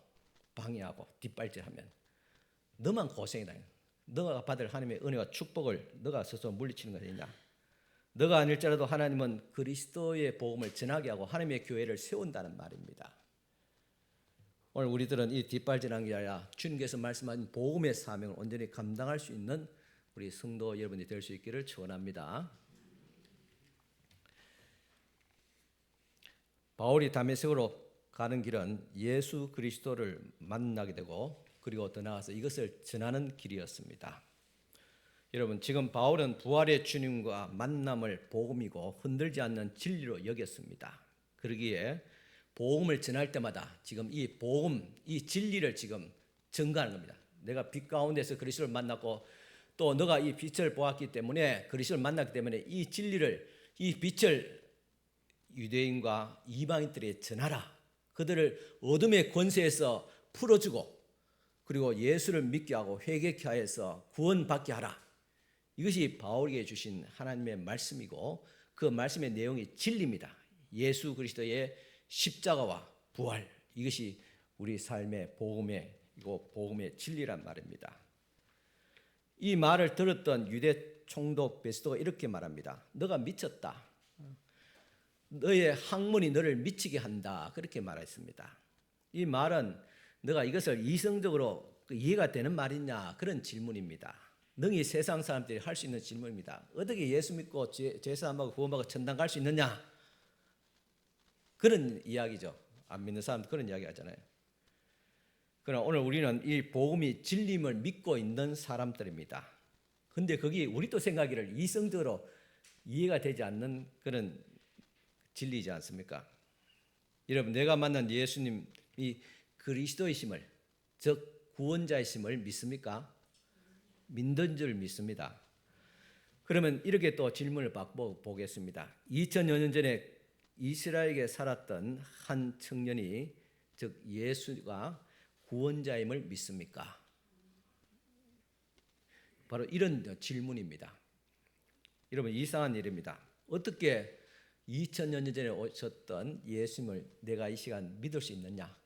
S1: 방해하고 뒷발질하면 너만 고생이다. 너가 받을 하나님의 은혜와 축복을 너가 스스로 물리치는 것이냐. 너가 아닐지라도 하나님은 그리스도의 복음을 전하게 하고 하나님의 교회를 세운다는 말입니다. 오늘 우리들은 이 뒷발질한 게 아니라 주님께서 말씀하신 복음의 사명을 온전히 감당할 수 있는 우리 성도 여러분이 될 수 있기를 축원합니다. 바울이 다메섹으로 가는 길은 예수 그리스도를 만나게 되고 그리고 더 나아가서 이것을 전하는 길이었습니다. 여러분 지금 바울은 부활의 주님과 만남을 복음이고 흔들지 않는 진리로 여겼습니다. 그러기에 복음을 전할 때마다 지금 이 복음, 이 진리를 지금 증거하는 겁니다. 내가 빛 가운데서 그리스도를 만났고 또 너가 이 빛을 보았기 때문에 그리스도를 만났기 때문에 이 진리를 이 빛을 유대인과 이방인들에게 전하라. 그들을 어둠의 권세에서 풀어주고 그리고 예수를 믿게 하고 회개케 하여서 구원받게 하라. 이것이 바울에게 주신 하나님의 말씀이고 그 말씀의 내용이 진리입니다. 예수 그리스도의 십자가와 부활, 이것이 우리 삶의 복음의 진리란 말입니다. 이 말을 들었던 유대 총독 베스도가 이렇게 말합니다. 너가 미쳤다. 너의 학문이 너를 미치게 한다. 그렇게 말했습니다. 이 말은 너가 이것을 이성적으로 이해가 되는 말이냐 그런 질문입니다. 능히 세상 사람들이 할 수 있는 질문입니다. 어떻게 예수 믿고 제사함하고 구원받고 천당 갈 수 있느냐? 그런 이야기죠. 안 믿는 사람도 그런 이야기 하잖아요. 그러나 오늘 우리는 이 복음이 진리임을 믿고 있는 사람들입니다. 근데 거기 우리도 생각하기를 이성적으로 이해가 되지 않는 그런 진리지 않습니까? 여러분, 내가 만난 예수님이 그리스도이심을, 즉 구원자이심을 믿습니까? 믿는 줄 믿습니다. 그러면 이렇게 또 질문을 보겠습니다. 2000여 년 전에 이스라엘에 살았던 한 청년이, 즉 예수가 구원자임을 믿습니까? 바로 이런 질문입니다. 여러분, 이상한 일입니다. 어떻게 2000여 년 전에 오셨던 예수님을 내가 이 시간 믿을 수 있느냐?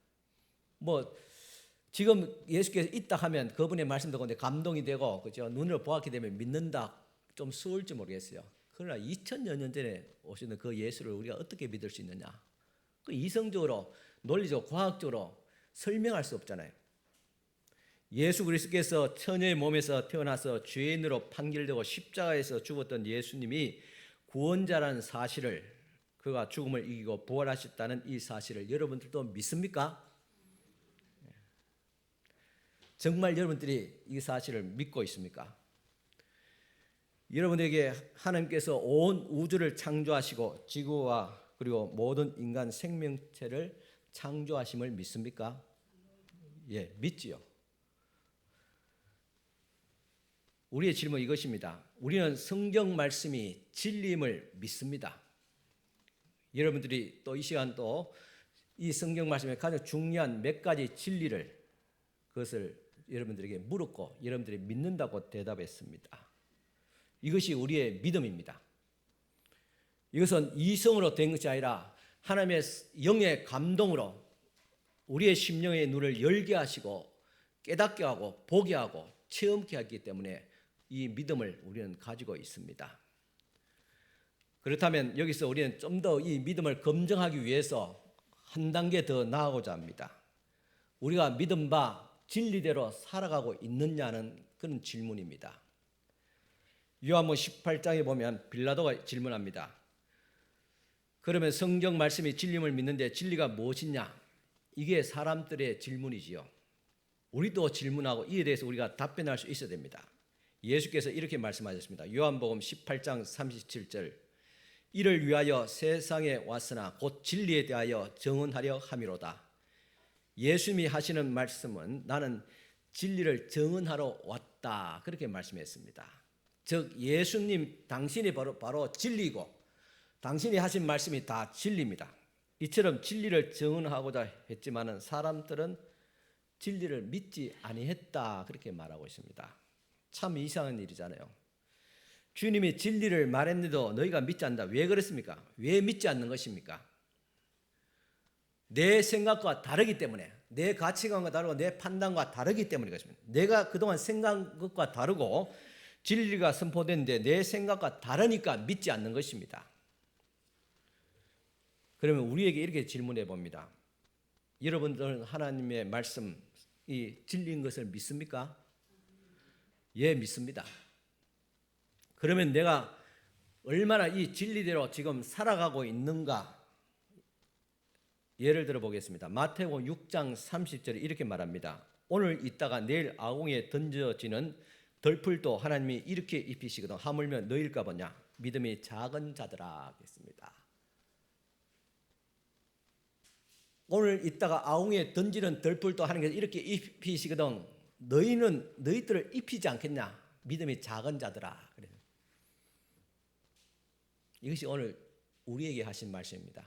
S1: 지금 예수께서 있다 하면 그분의 말씀 듣고 감동이 되고, 그죠? 눈을 보았기 때문에 믿는다. 좀 수월지 모르겠어요. 그러나 2000여 년 전에 오시는 그 예수를 우리가 어떻게 믿을 수 있느냐? 그 이성적으로, 논리적으로, 과학적으로 설명할 수 없잖아요. 예수 그리스도께서 처녀의 몸에서 태어나서 죄인으로 판결되고 십자가에서 죽었던 예수님이 구원자라는 사실을, 그가 죽음을 이기고 부활하셨다는 이 사실을 여러분들도 믿습니까? 정말 여러분들이 이 사실을 믿고 있습니까? 여러분에게 하나님께서 온 우주를 창조하시고 지구와 그리고 모든 인간 생명체를 창조하심을 믿습니까? 예, 믿지요. 우리의 질문은 이것입니다. 우리는 성경 말씀이 진리임을 믿습니다. 여러분들이 또 이 시간 또 이 성경 말씀의 가장 중요한 몇 가지 진리를, 그것을 여러분들에게 물었고 여러분들이 믿는다고 대답했습니다. 이것이 우리의 믿음입니다. 이것은 이성으로 된 것이 아니라 하나님의 영의 감동으로 우리의 심령의 눈을 열게 하시고 깨닫게 하고 보게 하고 체험케 하기 때문에 이 믿음을 우리는 가지고 있습니다. 그렇다면 여기서 우리는 좀 더 이 믿음을 검증하기 위해서 한 단계 더 나아가고자 합니다. 우리가 믿은 바 진리대로 살아가고 있느냐는 그런 질문입니다. 요한복음 18장에 보면 빌라도가 질문합니다. 그러면 성경 말씀이 진리임을 믿는데 진리가 무엇이냐? 이게 사람들의 질문이지요. 우리도 질문하고 이에 대해서 우리가 답변할 수 있어야 됩니다. 예수께서 이렇게 말씀하셨습니다. 요한복음 18장 37절, 이를 위하여 세상에 왔으나 곧 진리에 대하여 증언하려 함이로다. 예수님이 하시는 말씀은 나는 진리를 증언하러 왔다, 그렇게 말씀했습니다. 즉 예수님 당신이 바로 진리고 당신이 하신 말씀이 다 진리입니다. 이처럼 진리를 증언하고자 했지만은 사람들은 진리를 믿지 아니했다, 그렇게 말하고 있습니다. 참 이상한 일이잖아요. 주님이 진리를 말했는데도 너희가 믿지 않는다. 왜 그랬습니까? 왜 믿지 않는 것입니까? 내 생각과 다르기 때문에, 내 가치관과 다르고 내 판단과 다르기 때문에 그렇습니다. 내가 그동안 생각한 것과 다르고 진리가 선포됐는데 내 생각과 다르니까 믿지 않는 것입니다. 그러면 우리에게 이렇게 질문해 봅니다. 여러분들은 하나님의 말씀이 진리인 것을 믿습니까? 예, 믿습니다. 그러면 내가 얼마나 이 진리대로 지금 살아가고 있는가? 예를 들어 보겠습니다. 마태복음 6장 30절에 이렇게 말합니다. 오늘 있다가 내일 아궁이에 던져지는 덜풀도 하나님이 이렇게 입히시거든 하물며 너희일까 보냐? 믿음이 작은 자들아, 했습니다. 오늘 이따가 아웅에 던지는 덜풀도 하는 게 이렇게 입히시거든. 너희들을 입히지 않겠냐? 믿음이 작은 자들아. 그래요. 이것이 오늘 우리에게 하신 말씀입니다.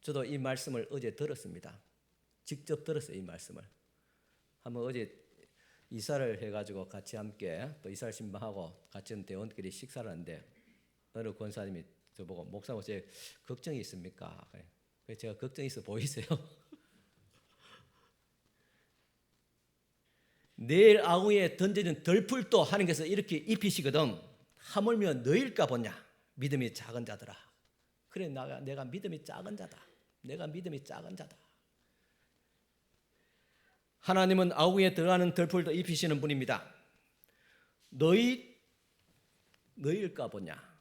S1: 저도 이 말씀을 어제 들었습니다. 직접 들었어요, 이 말씀을. 한번 어제 이사를 해가지고 같이 함께 또 이사를 신방하고 같이 대원끼리 식사를 하는데 어느 권사님이 저보고 목사님 어째 걱정이 있습니까? 그래서 제가 걱정이 있어 보이세요? 내일 아궁이에 던져진 덜풀도 하나님께서 이렇게 입히시거든. 하물며 너일까 보냐? 믿음이 작은 자들아. 그래 내가 믿음이 작은 자다. 내가 믿음이 작은 자다. 하나님은 아궁이에 들어가는 덜풀도 입히시는 분입니다. 너희일까 보냐?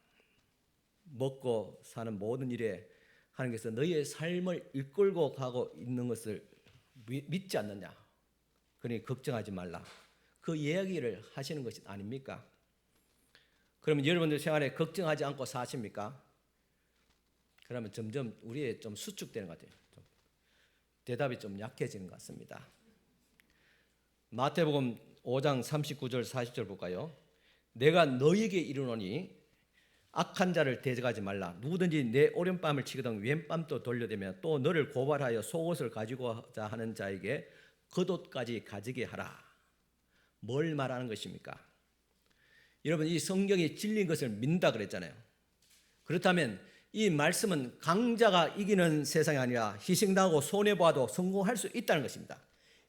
S1: 먹고 사는 모든 일에 하나님께서 너희의 삶을 이끌고 가고 있는 것을 믿지 않느냐? 그러니 걱정하지 말라. 그 이야기를 하시는 것이 아닙니까? 그러면 여러분들 생활에 걱정하지 않고 사십니까? 그러면 점점 우리의 좀 수축되는 것 같아요. 대답이 좀 약해지는 것 같습니다. 마태복음 5장 39절 40절 볼까요? 내가 너희에게 이르노니 악한 자를 대적하지 말라. 누구든지 내 오른뺨을 치거든 왼뺨도 돌려대며 또 너를 고발하여 속옷을 가지고자 하는 자에게 겉옷까지 가지게 하라. 뭘 말하는 것입니까? 여러분 이 성경이 진리인 것을 믿는다 그랬잖아요. 그렇다면 이 말씀은 강자가 이기는 세상이 아니라 희생당하고 손해보아도 성공할 수 있다는 것입니다.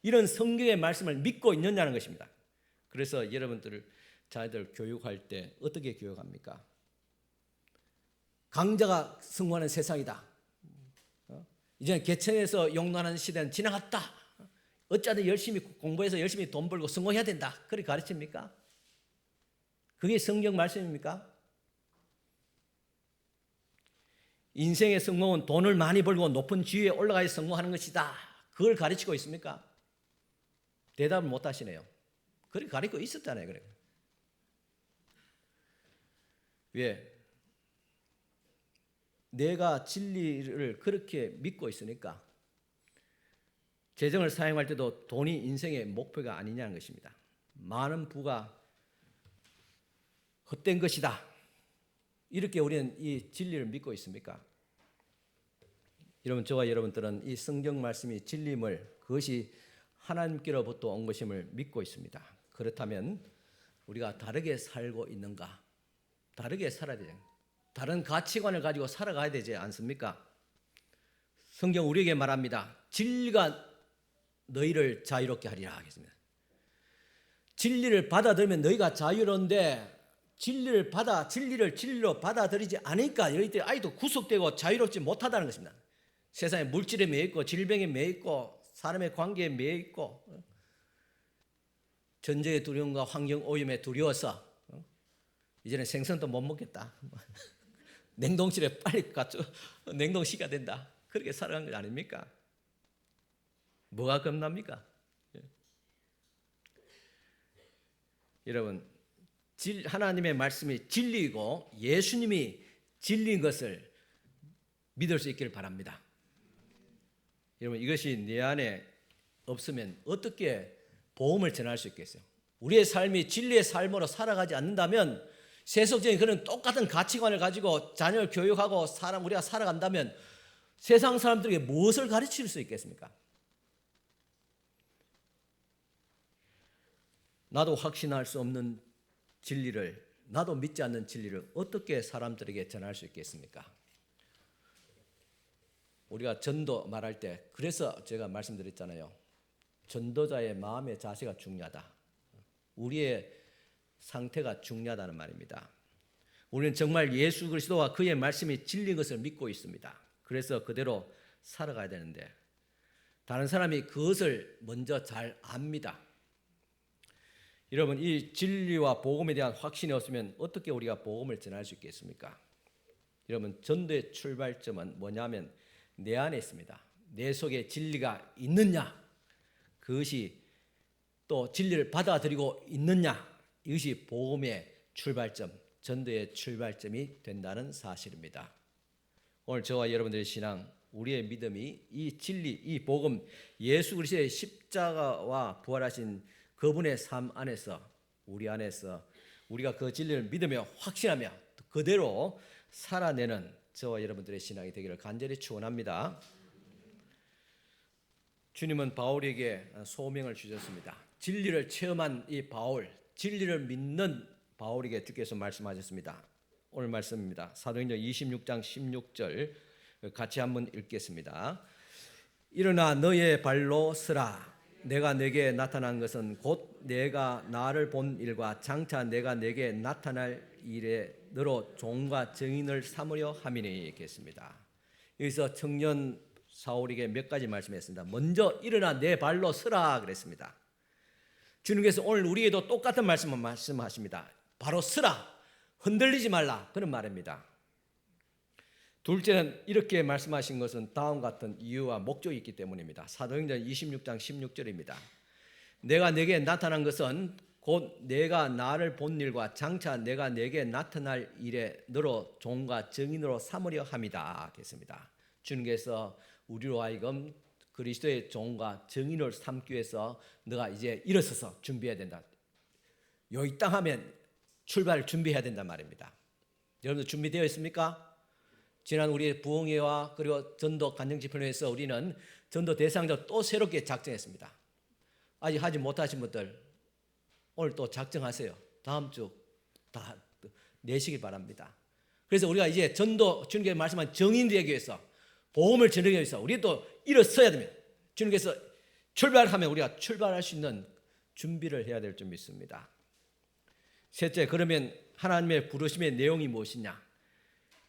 S1: 이런 성경의 말씀을 믿고 있느냐는 것입니다. 그래서 여러분들 자녀들 교육할 때 어떻게 교육합니까? 강자가 성공하는 세상이다. 이제는 개천에서 용난하는 시대는 지나갔다. 어쩌든 열심히 공부해서 열심히 돈 벌고 성공해야 된다. 그렇게 가르칩니까? 그게 성경 말씀입니까? 인생의 성공은 돈을 많이 벌고 높은 지위에 올라가야 성공하는 것이다. 그걸 가르치고 있습니까? 대답을 못 하시네요. 그렇게 가르치고 있었잖아요. 그래. 왜? 내가 진리를 그렇게 믿고 있으니까 재정을 사용할 때도 돈이 인생의 목표가 아니냐는 것입니다. 많은 부가 헛된 것이다. 이렇게 우리는 이 진리를 믿고 있습니까? 여러분 저와 여러분들은 이 성경 말씀이 진리임을 그것이 하나님께로부터 온 것임을 믿고 있습니다. 그렇다면 우리가 다르게 살고 있는가? 다르게 살아야 되죠. 다른 가치관을 가지고 살아가야 되지 않습니까? 성경 우리에게 말합니다. 진리가 너희를 자유롭게 하리라 하겠습니다. 진리를 받아들이면 너희가 자유로운데 진리를 진리로 받아들이지 않으니까 너희들이 아직도 구속되고 자유롭지 못하다는 것입니다. 세상에 물질에 매여 있고 질병에 매여 있고 사람의 관계에 매여 있고 전쟁의 두려움과 환경 오염에 두려워서 이제는 생선도 못 먹겠다. 냉동실에 빨리 냉동시켜야 된다. 그렇게 살아간 것 아닙니까? 뭐가 겁납니까? 여러분 하나님의 말씀이 진리이고 예수님이 진리인 것을 믿을 수 있기를 바랍니다. 여러분 이것이 내 안에 없으면 어떻게 복음을 전할 수 있겠어요? 우리의 삶이 진리의 삶으로 살아가지 않는다면 세속적인 그런 똑같은 가치관을 가지고 자녀를 교육하고 우리가 살아간다면 세상 사람들에게 무엇을 가르칠 수 있겠습니까? 나도 확신할 수 없는 진리를, 나도 믿지 않는 진리를 어떻게 사람들에게 전할 수 있겠습니까? 우리가 전도 말할 때 그래서 제가 말씀드렸잖아요. 전도자의 마음의 자세가 중요하다. 우리의 상태가 중요하다는 말입니다. 우리는 정말 예수 그리스도와 그의 말씀이 진리인 것을 믿고 있습니다. 그래서 그대로 살아가야 되는데 다른 사람이 그것을 먼저 잘 압니다. 여러분 이 진리와 복음에 대한 확신이 없으면 어떻게 우리가 복음을 전할 수 있겠습니까? 여러분 전도의 출발점은 뭐냐면 내 안에 있습니다. 내 속에 진리가 있느냐, 그것이 또 진리를 받아들이고 있느냐, 이것이 복음의 출발점, 전도의 출발점이 된다는 사실입니다. 오늘 저와 여러분들의 신앙 우리의 믿음이 이 진리, 이 복음, 예수 그리스도의 십자가와 부활하신 그분의 삶 안에서 우리 안에서 우리가 그 진리를 믿으며 확신하며 그대로 살아내는 저와 여러분들의 신앙이 되기를 간절히 축원합니다. 주님은 바울에게 소명을 주셨습니다. 진리를 체험한 이 바울, 진리를 믿는 바울에게 주께서 말씀하셨습니다. 오늘 말씀입니다. 사도행전 26장 16절 같이 한번 읽겠습니다. 일어나 너의 발로 서라. 내가 내게 나타난 것은 곧 내가 나를 본 일과 장차 내가 내게 나타날 일에 너로 종과 증인을 삼으려 함이니 있겠습니다. 여기서 청년 사울에게 몇 가지 말씀했습니다. 먼저 일어나 내 발로 서라 그랬습니다. 주님께서 오늘 우리에도 똑같은 말씀을 말씀하십니다. 바로 서라, 흔들리지 말라 그런 말입니다. 둘째는 이렇게 말씀하신 것은 다음 같은 이유와 목적이 있기 때문입니다. 사도행전 26장 16절입니다. 내가 내게 나타난 것은 곧 내가 나를 본 일과 장차 내가 내게 나타날 일에 너로 종과 증인으로 삼으려 함이다 했습니다. 주님께서 우리로 하여금 그리스도의 종과 증인을 삼기 위해서 너가 이제 일어서서 준비해야 된다. 여기 땅 하면 출발을 준비해야 된단 말입니다. 여러분들 준비되어 있습니까? 지난 우리 부흥회와 그리고 전도 간증집회에서 우리는 전도 대상자 또 새롭게 작정했습니다. 아직 하지 못하신 분들 오늘 또 작정하세요. 다음 주 다 내시길 바랍니다. 그래서 우리가 이제 전도 주님께서 말씀한 정인 되기 위해서 복음을 전하기 위해서 우리 또 일어서야 됩니다. 주님께서 출발하면 우리가 출발할 수 있는 준비를 해야 될 줄 믿습니다. 셋째, 그러면 하나님의 부르심의 내용이 무엇이냐?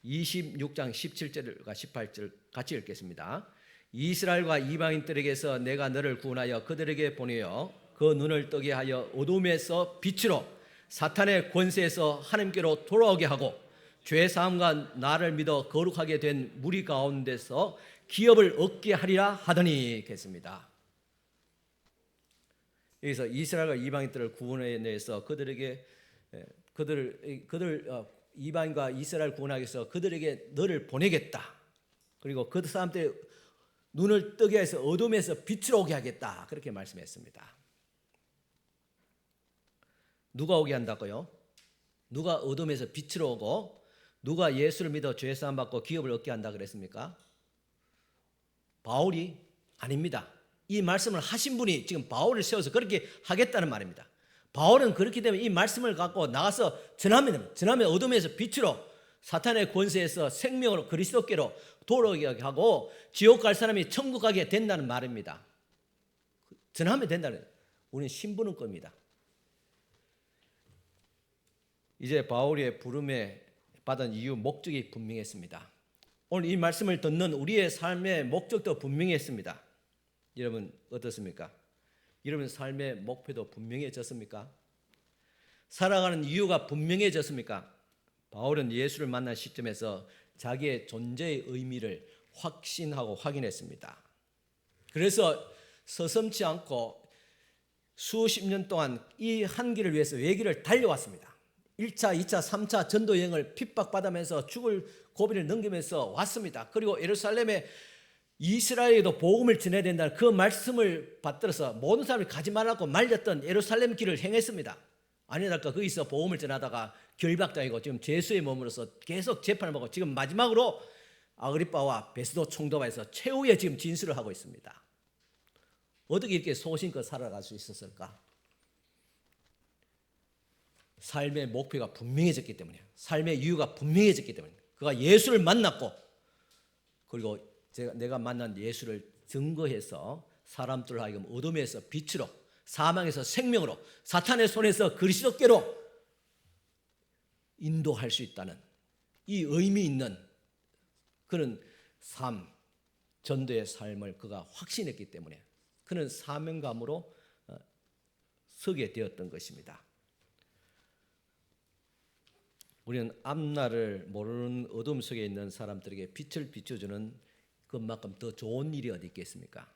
S1: 26장 17절과 18절 같이 읽겠습니다. 이스라엘과 이방인들에게서 내가 너를 구원하여 그들에게 보내어 그 눈을 뜨게 하여 어둠에서 빛으로 사탄의 권세에서 하나님께로 돌아오게 하고 죄 사함과 나를 믿어 거룩하게 된 무리 가운데서 기업을 얻게 하리라 하더니 했습니다. 여기서 이스라엘과 이방인들을 구원해내서 그들에게 이방인과 이스라엘 구원하기 위해서 그들에게 너를 보내겠다. 그리고 그 사람들의 눈을 뜨게 해서 어둠에서 빛으로 오게 하겠다. 그렇게 말씀했습니다. 누가 오게 한다고요? 누가 어둠에서 빛으로 오고 누가 예수를 믿어 죄 사함 받고 기업을 얻게 한다 그랬습니까? 바울이 아닙니다. 이 말씀을 하신 분이 지금 바울을 세워서 그렇게 하겠다는 말입니다. 바울은 그렇기 때문에 이 말씀을 갖고 나가서 전하면 어둠에서 빛으로 사탄의 권세에서 생명으로 그리스도께로 돌아오게 하고 지옥 갈 사람이 천국 가게 된다는 말입니다. 전하면 된다는, 우리는 신부는 겁니다. 이제 바울의 부름에 받은 이유, 목적이 분명했습니다. 오늘 이 말씀을 듣는 우리의 삶의 목적도 분명했습니다. 여러분 어떻습니까? 여러분 삶의 목표도 분명해졌습니까? 살아가는 이유가 분명해졌습니까? 바울은 예수를 만난 시점에서 자기의 존재의 의미를 확신하고 확인했습니다. 그래서 서슴지 않고 수십 년 동안 이 한 길을 위해서 외길을 달려왔습니다. 1차, 2차, 3차 전도 여행을 핍박받으면서 죽을 고비를 넘기면서 왔습니다. 그리고 예루살렘에 이스라엘에도 복음을 전해야 된다는 그 말씀을 받들어서 모든 사람이 가지 말라고 말렸던 예루살렘 길을 행했습니다. 아니랄까 거기서 복음을 전하다가 결박당하고 지금 죄수의 몸으로서 계속 재판을 받고 지금 마지막으로 아그리빠와 베스도 총독에서 최후의 지금 진술을 하고 있습니다. 어떻게 이렇게 소신껏 살아갈 수 있었을까? 삶의 목표가 분명해졌기 때문에, 삶의 이유가 분명해졌기 때문에, 그가 예수를 만났고 그리고 내가 만난 예수를 증거해서 사람들 하여금 어둠에서 빛으로, 사망에서 생명으로, 사탄의 손에서 그리스도께로 인도할 수 있다는 이 의미 있는 그런 삶, 전도의 삶을 그가 확신했기 때문에 그는 사명감으로 서게 되었던 것입니다. 우리는 앞날을 모르는 어둠 속에 있는 사람들에게 빛을 비춰주는 그만큼 더 좋은 일이 어디 있겠습니까?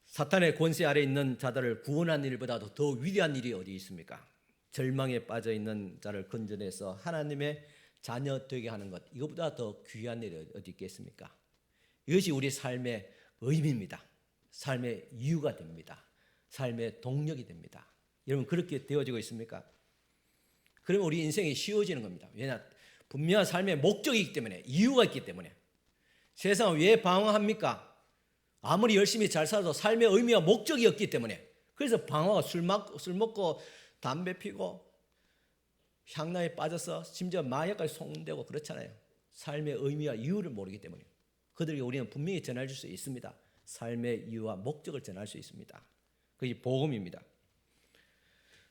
S1: 사탄의 권세 아래 있는 자들을 구원한 일보다도 더 위대한 일이 어디 있습니까? 절망에 빠져 있는 자를 건져내서 하나님의 자녀 되게 하는 것, 이것보다 더 귀한 일이 어디 있겠습니까? 이것이 우리 삶의 의미입니다. 삶의 이유가 됩니다. 삶의 동력이 됩니다. 여러분 그렇게 되어지고 있습니까? 그러면 우리 인생이 쉬워지는 겁니다. 왜냐? 분명한 삶의 목적이 있기 때문에, 이유가 있기 때문에. 세상은 왜 방황합니까? 아무리 열심히 잘 살아도 삶의 의미와 목적이 없기 때문에. 그래서 방황하고 술 먹고 담배 피고 향락에 빠져서 심지어 마약까지 속는다고 그렇잖아요. 삶의 의미와 이유를 모르기 때문에. 그들에게 우리는 분명히 전할 수 있습니다. 삶의 이유와 목적을 전할 수 있습니다. 그것이 복음입니다.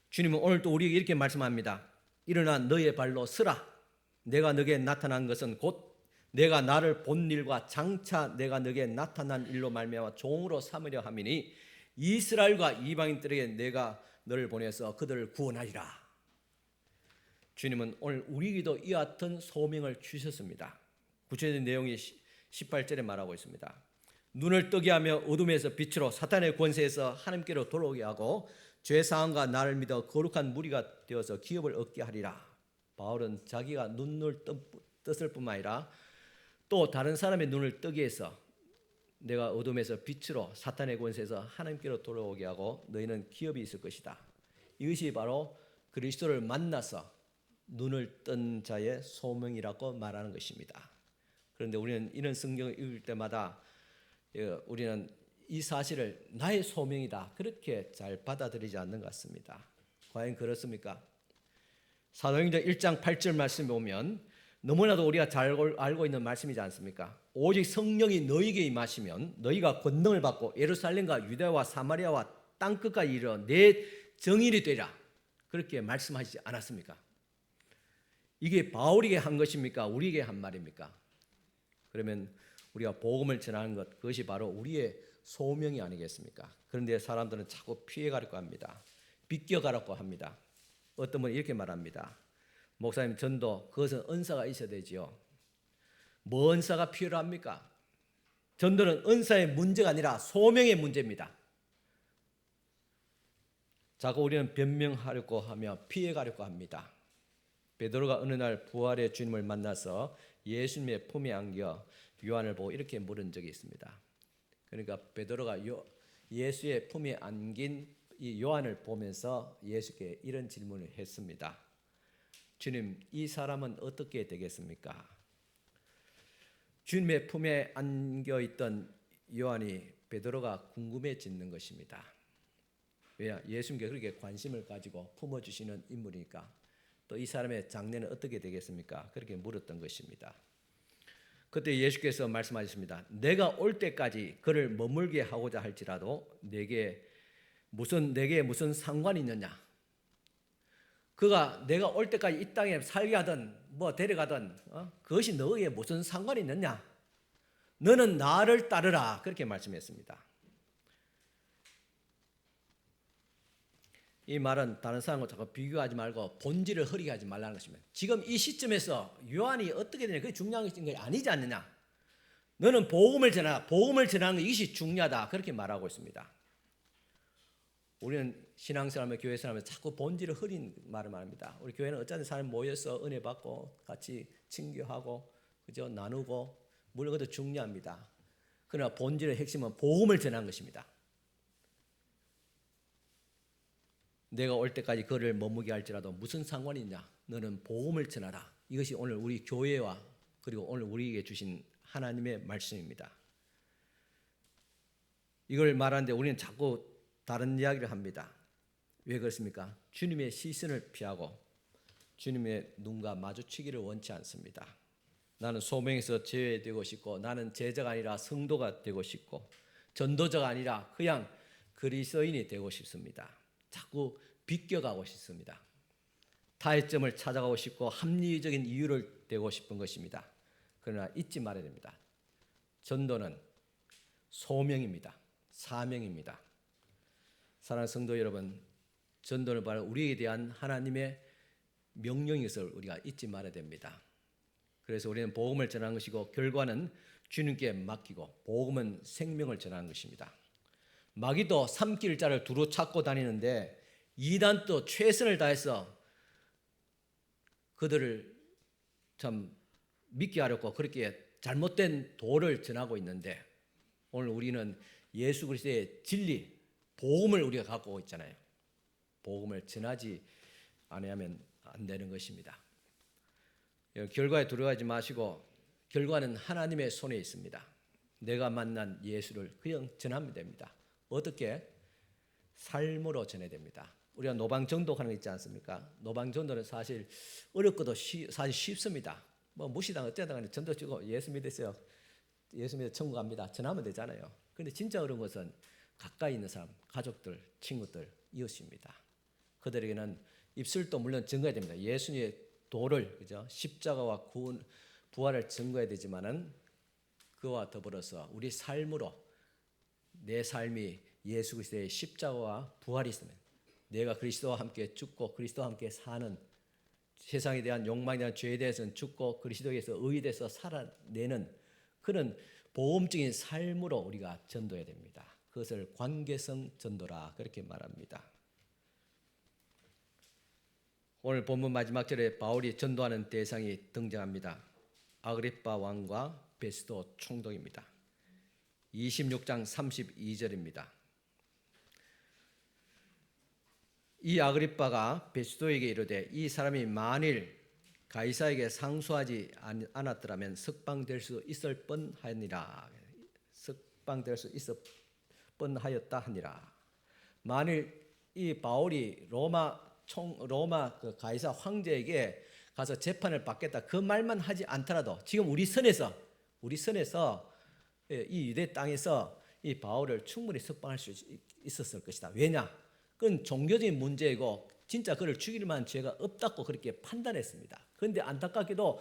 S1: 주님은 오늘 또 우리에게 이렇게 말씀합니다. 일어나 너의 발로 서라. 내가 너에게 나타난 것은 곧 내가 나를 본 일과 장차 내가 너에게 나타난 일로 말미암아 종으로 삼으려 함이니 이스라엘과 이방인들에게 내가 너를 보내서 그들을 구원하리라. 주님은 오늘 우리에게도 이와 같은 소명을 주셨습니다. 구체적인 내용이 18절에 말하고 있습니다. 눈을 뜨게 하며 어둠에서 빛으로 사탄의 권세에서 하나님께로 돌아오게 하고 죄사함과 나를 믿어 거룩한 무리가 되어서 기업을 얻게 하리라. 바울은 자기가 눈을 떴을 뿐만 아니라 또 다른 사람의 눈을 뜨게 해서 내가 어둠에서 빛으로 사탄의 권세에서 하나님께로 돌아오게 하고 너희는 기업이 있을 것이다. 이것이 바로 그리스도를 만나서 눈을 뜬 자의 소명이라고 말하는 것입니다. 그런데 우리는 이런 성경을 읽을 때마다 우리는 이 사실을 나의 소명이다 그렇게 잘 받아들이지 않는 것 같습니다. 과연 그렇습니까? 사도행전 1장 8절 말씀에 보면 너무나도 우리가 잘 알고 있는 말씀이지 않습니까? 오직 성령이 너희에게 임하시면 너희가 권능을 받고 예루살렘과 유대와 사마리아와 땅끝까지 이르러 내 정인이 되리라. 그렇게 말씀하시지 않았습니까? 이게 바울에게 한 것입니까? 우리에게 한 말입니까? 그러면 우리가 복음을 전하는 것, 그것이 바로 우리의 소명이 아니겠습니까? 그런데 사람들은 자꾸 피해가려고 합니다. 비껴가려고 합니다. 어떤 분은 이렇게 말합니다. 목사님, 전도 그것은 은사가 있어야 되지요. 뭐 은사가 필요합니까? 전도는 은사의 문제가 아니라 소명의 문제입니다. 자꾸 우리는 변명하려고 하며 피해가려고 합니다. 베드로가 어느 날 부활의 주님을 만나서 예수님의 품에 안겨 요한을 보고 이렇게 물은 적이 있습니다. 그러니까 베드로가 예수의 품에 안긴 이 요한을 보면서 예수께 이런 질문을 했습니다. 주님, 이 사람은 어떻게 되겠습니까? 주님의 품에 안겨 있던 요한이 베드로가 궁금해지는 것입니다. 왜냐? 예수님께 그렇게 관심을 가지고 품어주시는 인물이니까. 또 이 사람의 장래는 어떻게 되겠습니까? 그렇게 물었던 것입니다. 그때 예수께서 말씀하셨습니다. 내가 올 때까지 그를 머물게 하고자 할지라도 내게 무슨 상관이 있느냐? 그가 내가 올 때까지 이 땅에 살게 하든 뭐 데려가든 그것이 너에게 무슨 상관이 있느냐? 너는 나를 따르라. 그렇게 말씀했습니다. 이 말은 다른 사람과 자꾸 비교하지 말고 본질을 흐리게 하지 말라는 것입니다. 지금 이 시점에서 요한이 어떻게 되냐, 그게 중요한 것이 아니지 않느냐. 너는 복음을 전하라. 복음을 전하는 것, 이것이 중요하다. 그렇게 말하고 있습니다. 우리는 신앙생활하며 교회 생활하며 자꾸 본질을 흐린 말을 말합니다. 우리 교회는 어쩌든 사람 모여서 은혜 받고 같이 친교하고 그죠, 나누고 물론 그것도 중요합니다. 그러나 본질의 핵심은 복음을 전하는 것입니다. 내가 올 때까지 그를 머무게 할지라도 무슨 상관이 있냐? 너는 복음을 전하라. 이것이 오늘 우리 교회와 그리고 오늘 우리에게 주신 하나님의 말씀입니다. 이걸 말하는데 우리는 자꾸 다른 이야기를 합니다. 왜 그렇습니까? 주님의 시선을 피하고 주님의 눈과 마주치기를 원치 않습니다. 나는 소명에서 제외되고 싶고 나는 제자가 아니라 성도가 되고 싶고 전도자가 아니라 그냥 그리스도인이 되고 싶습니다. 자꾸 비껴가고 싶습니다. 타협점을 찾아가고 싶고 합리적인 이유를 대고 싶은 것입니다. 그러나 잊지 말아야 됩니다. 전도는 소명입니다. 사명입니다. 사랑하는 성도 여러분, 전도는 바로 우리에 대한 하나님의 명령인 것을 우리가 잊지 말아야 됩니다. 그래서 우리는 복음을 전하는 것이고 결과는 주님께 맡기고 복음은 생명을 전하는 것입니다. 마귀도 삼킬 자를 두루 찾고 다니는데 이단도 최선을 다해서 그들을 참 믿게 하려고 그렇게 잘못된 도를 전하고 있는데 오늘 우리는 예수 그리스도의 진리, 복음을 우리가 갖고 있잖아요. 복음을 전하지 아니하면 안 되는 것입니다. 결과에 두려워하지 마시고 결과는 하나님의 손에 있습니다. 내가 만난 예수를 그냥 전하면 됩니다. 어떻게? 삶으로 전해야 됩니다. 우리가 노방전도하는 거 있지 않습니까? 노방전도는 사실 어렵고도 사실 쉽습니다. 뭐 무시당 어쩌다 간에 전도 주고 예수 믿으세요. 예수 믿어 천국 갑니다. 전하면 되잖아요. 그런데 진짜 어려운 것은 가까이 있는 사람, 가족들, 친구들, 이웃입니다. 그들에게는 입술도 물론 증거해야 됩니다. 예수님의 도를, 그죠? 십자가와 부활을 증거해야 되지만은 그와 더불어서 우리 삶으로 내 삶이 예수 그리스도의 십자가와 부활이 있으면 내가 그리스도와 함께 죽고 그리스도와 함께 사는 세상에 대한 욕망에 대한 죄에 대해서는 죽고 그리스도에서 의돼서 살아내는 그런 보험적인 삶으로 우리가 전도해야 됩니다. 그것을 관계성 전도라 그렇게 말합니다. 오늘 본문 마지막 절에 바울이 전도하는 대상이 등장합니다. 아그리빠 왕과 베스도 총독입니다. 26장 32절입니다. 이 아그리빠가 베스도에게 이르되 이 사람이 만일 가이사에게 상수하지 않았더라면 석방될 수 있을 뻔하니라. 석방될 수 있을 뻔하였다 하니라. 만일 이 바울이 로마 그 가이사 황제에게 가서 재판을 받겠다 그 말만 하지 않더라도 지금 우리 선에서 이 유대 땅에서 이 바울을 충분히 석방할 수 있었을 것이다. 왜냐? 그건 종교적인 문제이고 진짜 그를 죽일 만한 죄가 없다고 그렇게 판단했습니다. 그런데 안타깝게도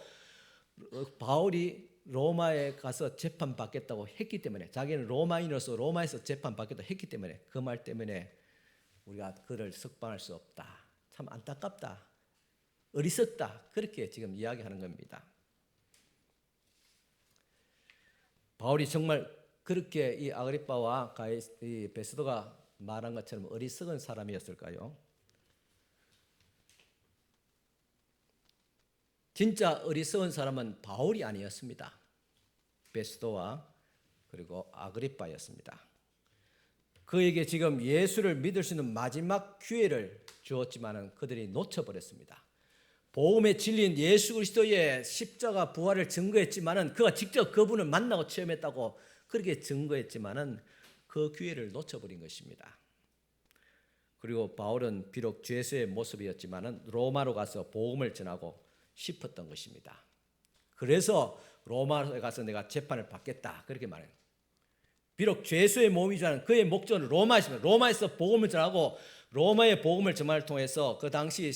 S1: 바울이 로마에 가서 재판받겠다고 했기 때문에 자기는 로마인으로서 로마에서 재판받겠다고 했기 때문에 그 말 때문에 우리가 그를 석방할 수 없다. 참 안타깝다. 어리석다. 그렇게 지금 이야기하는 겁니다. 바울이 정말 그렇게 이 아그리빠와 이 베스도가 말한 것처럼 어리석은 사람이었을까요? 진짜 어리석은 사람은 바울이 아니었습니다. 베스도와 그리고 아그리빠였습니다. 그에게 지금 예수를 믿을 수 있는 마지막 기회를 주었지만 그들이 놓쳐버렸습니다. 복음의 진리인 예수 그리스도의 십자가 부활을 증거했지만 그가 직접 그분을 만나고 체험했다고 그렇게 증거했지만 그 기회를 놓쳐버린 것입니다. 그리고 바울은 비록 죄수의 모습이었지만 로마로 가서 복음을 전하고 싶었던 것입니다. 그래서 로마에 가서 내가 재판을 받겠다 그렇게 말해요. 비록 죄수의 몸이지만 그의 목적은 로마였습니다. 로마에서 복음을 전하고 로마의 복음을 전하를 통해서 그 당시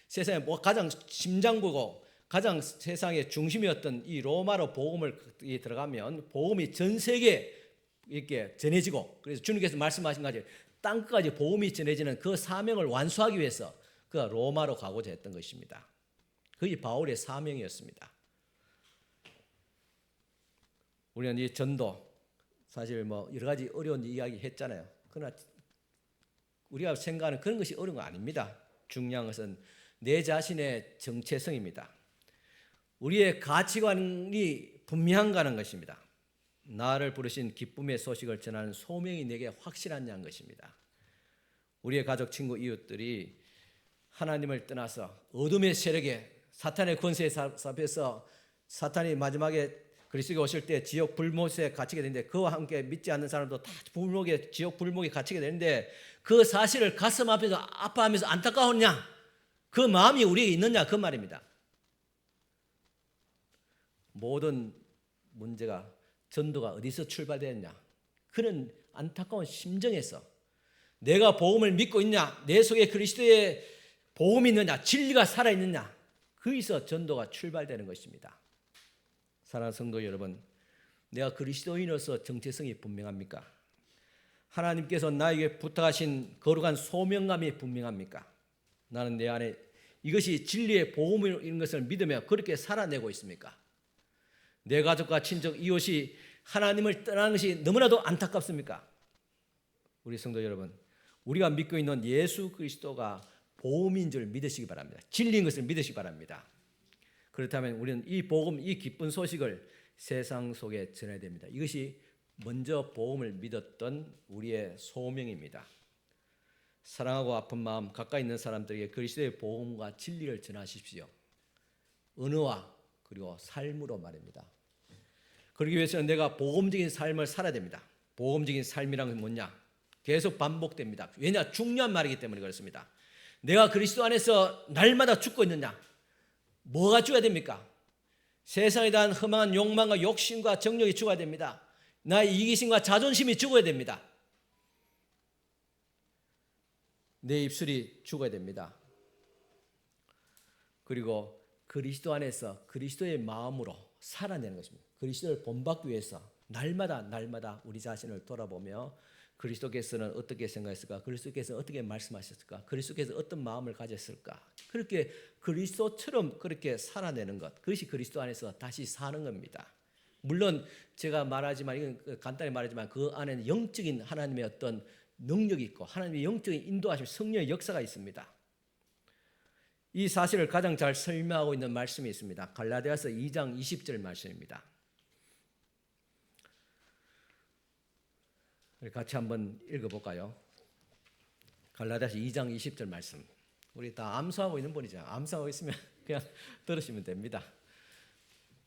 S1: 세상에 가장 심장부고 가장 세상의 중심이었던 이 로마로 복음을 들어가면 복음이 전 세계에 이렇게 전해지고 그래서 주님께서 말씀하신 것처럼 땅끝까지 복음이 전해지는 그 사명을 완수하기 위해서 그가 로마로 가고자 했던 것입니다. 그게 바울의 사명이었습니다. 우리는 이 전도 사실 뭐 여러 가지 어려운 이야기 했잖아요. 그러나 우리가 생각하는 그런 것이 어려운 거 아닙니다. 중요한 것은 내 자신의 정체성입니다. 우리의 가치관이 분명한가는 것입니다. 나를 부르신 기쁨의 소식을 전하는 소명이 내게 확실하냐는 것입니다. 우리의 가족, 친구, 이웃들이 하나님을 떠나서 어둠의 세력에 사탄의 권세에 잡혀서 사탄이 마지막에 그리스도가 오실 때 지옥 불못에 갇히게 되는데 그와 함께 믿지 않는 사람도 다 지옥 불목에 갇히게 되는데 그 사실을 가슴 앞에서 아파하면서 안타까웠냐? 그 마음이 우리에게 있느냐? 그 말입니다. 모든 문제가 전도가 어디서 출발되었냐? 그런 안타까운 심정에서 내가 복음을 믿고 있냐? 내 속에 그리스도의 복음이 있느냐? 진리가 살아있느냐? 거기서 전도가 출발되는 것입니다. 사랑하는 성도 여러분, 내가 그리스도인으로서 정체성이 분명합니까? 하나님께서 나에게 부탁하신 거룩한 소명감이 분명합니까? 나는 내 안에 이것이 진리의 복음인 것을 믿으며 그렇게 살아내고 있습니까? 내 가족과 친척, 이웃이 하나님을 떠나는 것이 너무나도 안타깝습니까? 우리 성도 여러분, 우리가 믿고 있는 예수 그리스도가 복음인 줄 믿으시기 바랍니다. 진리인 것을 믿으시기 바랍니다. 그렇다면 우리는 이 복음, 이 기쁜 소식을 세상 속에 전해야 됩니다. 이것이 먼저 복음을 믿었던 우리의 소명입니다. 사랑하고 아픈 마음 가까이 있는 사람들에게 그리스도의 복음과 진리를 전하십시오. 언어와 그리고 삶으로 말입니다. 그러기 위해서는 내가 복음적인 삶을 살아야 됩니다. 복음적인 삶이란 게 뭐냐? 계속 반복됩니다. 왜냐? 중요한 말이기 때문에 그렇습니다. 내가 그리스도 안에서 날마다 죽고 있느냐? 뭐가 죽어야 됩니까? 세상에 대한 허망한 욕망과 욕심과 정욕이 죽어야 됩니다. 나의 이기심과 자존심이 죽어야 됩니다. 내 입술이 죽어야 됩니다. 그리고 그리스도 안에서 그리스도의 마음으로 살아내는 것입니다. 그리스도를 본받기 위해서 날마다 우리 자신을 돌아보며 그리스도께서는 어떻게 생각했을까? 그리스도께서는 어떻게 말씀하셨을까? 그리스도께서 어떤 마음을 가졌을까? 그렇게 그리스도처럼 그렇게 살아내는 것, 그것이 그리스도 안에서 다시 사는 겁니다. 물론 제가 말하지만 이건 간단히 말하지만 그 안에는 영적인 하나님의 어떤 능력이 있고 하나님의 영적인 인도하심, 성령의 역사가 있습니다. 이 사실을 가장 잘 설명하고 있는 말씀이 있습니다. 갈라디아서 2장 20절 말씀입니다. 같이 한번 읽어볼까요? 갈라디아서 2장 20절 말씀. 우리 다 암송하고 있는 분이죠. 암송하고 있으면 그냥 들으시면 됩니다.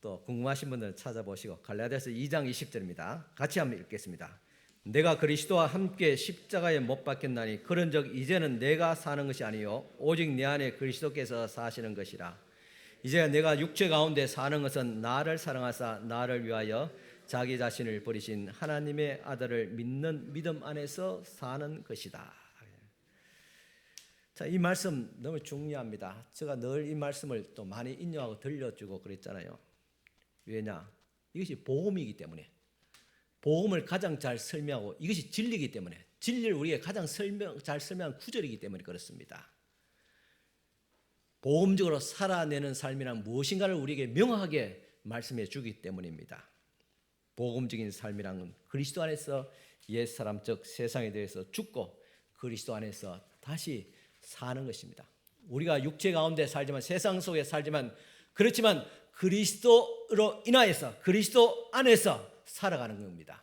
S1: 또 궁금하신 분들은 찾아보시고 갈라디아서 2장 20절입니다. 같이 한번 읽겠습니다. 내가 그리스도와 함께 십자가에 못 박혔나니 그런즉 이제는 내가 사는 것이 아니요 오직 내 안에 그리스도께서 사시는 것이라. 이제 내가 육체 가운데 사는 것은 나를 사랑하사 나를 위하여 자기 자신을 버리신 하나님의 아들을 믿는 믿음 안에서 사는 것이다. 자, 이 말씀 너무 중요합니다. 제가 늘 이 말씀을 또 많이 인용하고 들려주고 그랬잖아요. 왜냐? 이것이 복음이기 때문에. 복음을 가장 잘 설명하고 이것이 진리이기 때문에, 진리를 우리에게 가장 잘 설명한 구절이기 때문에 그렇습니다. 복음적으로 살아내는 삶이란 무엇인가를 우리에게 명확하게 말씀해 주기 때문입니다. 복음적인 삶이란 그리스도 안에서 옛사람 즉 세상에 대해서 죽고 그리스도 안에서 다시 사는 것입니다. 우리가 육체 가운데 살지만 세상 속에 살지만 그렇지만 그리스도로 인하여서 그리스도 안에서 살아가는 겁니다.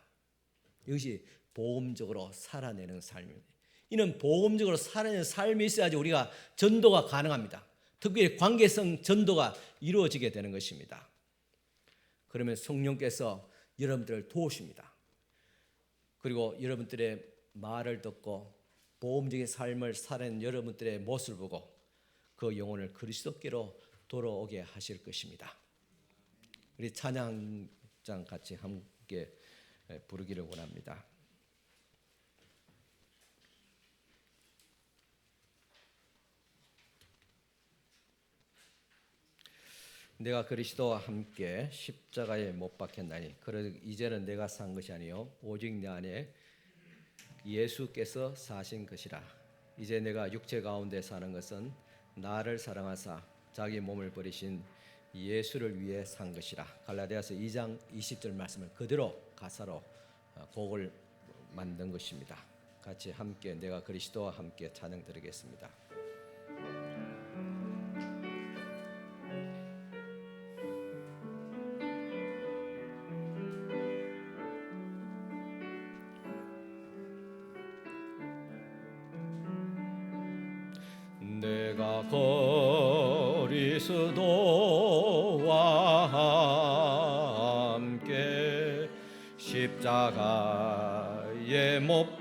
S1: 이것이 복음적으로 살아내는 삶입니다. 이는 복음적으로 살아내는 삶이 있어야지 우리가 전도가 가능합니다. 특별히 관계성 전도가 이루어지게 되는 것입니다. 그러면 성령께서 여러분들을 도우십니다. 그리고 여러분들의 말을 듣고 복음적인 삶을 살아내는 여러분들의 모습을 보고 그 영혼을 그리스도께로 돌아오게 하실 것입니다. 우리 찬양장 같이 함께 부르기를 원합니다. 내가 그리스도와 함께 십자가에 못 박혔나니 그러즉 이제는 내가 산 것이 아니요 오직 내 안에 예수께서 사신 것이라. 이제 내가 육체 가운데 사는 것은 나를 사랑하사 자기 몸을 버리신 예수를 위해 산 것이라. 갈라디아서 2장 20절 말씀을 그대로 가사로 곡을 만든 것입니다. 같이 함께 내가 그리스도와 함께 찬양 드리겠습니다. 내가 그리스도와 함께 십자가에 못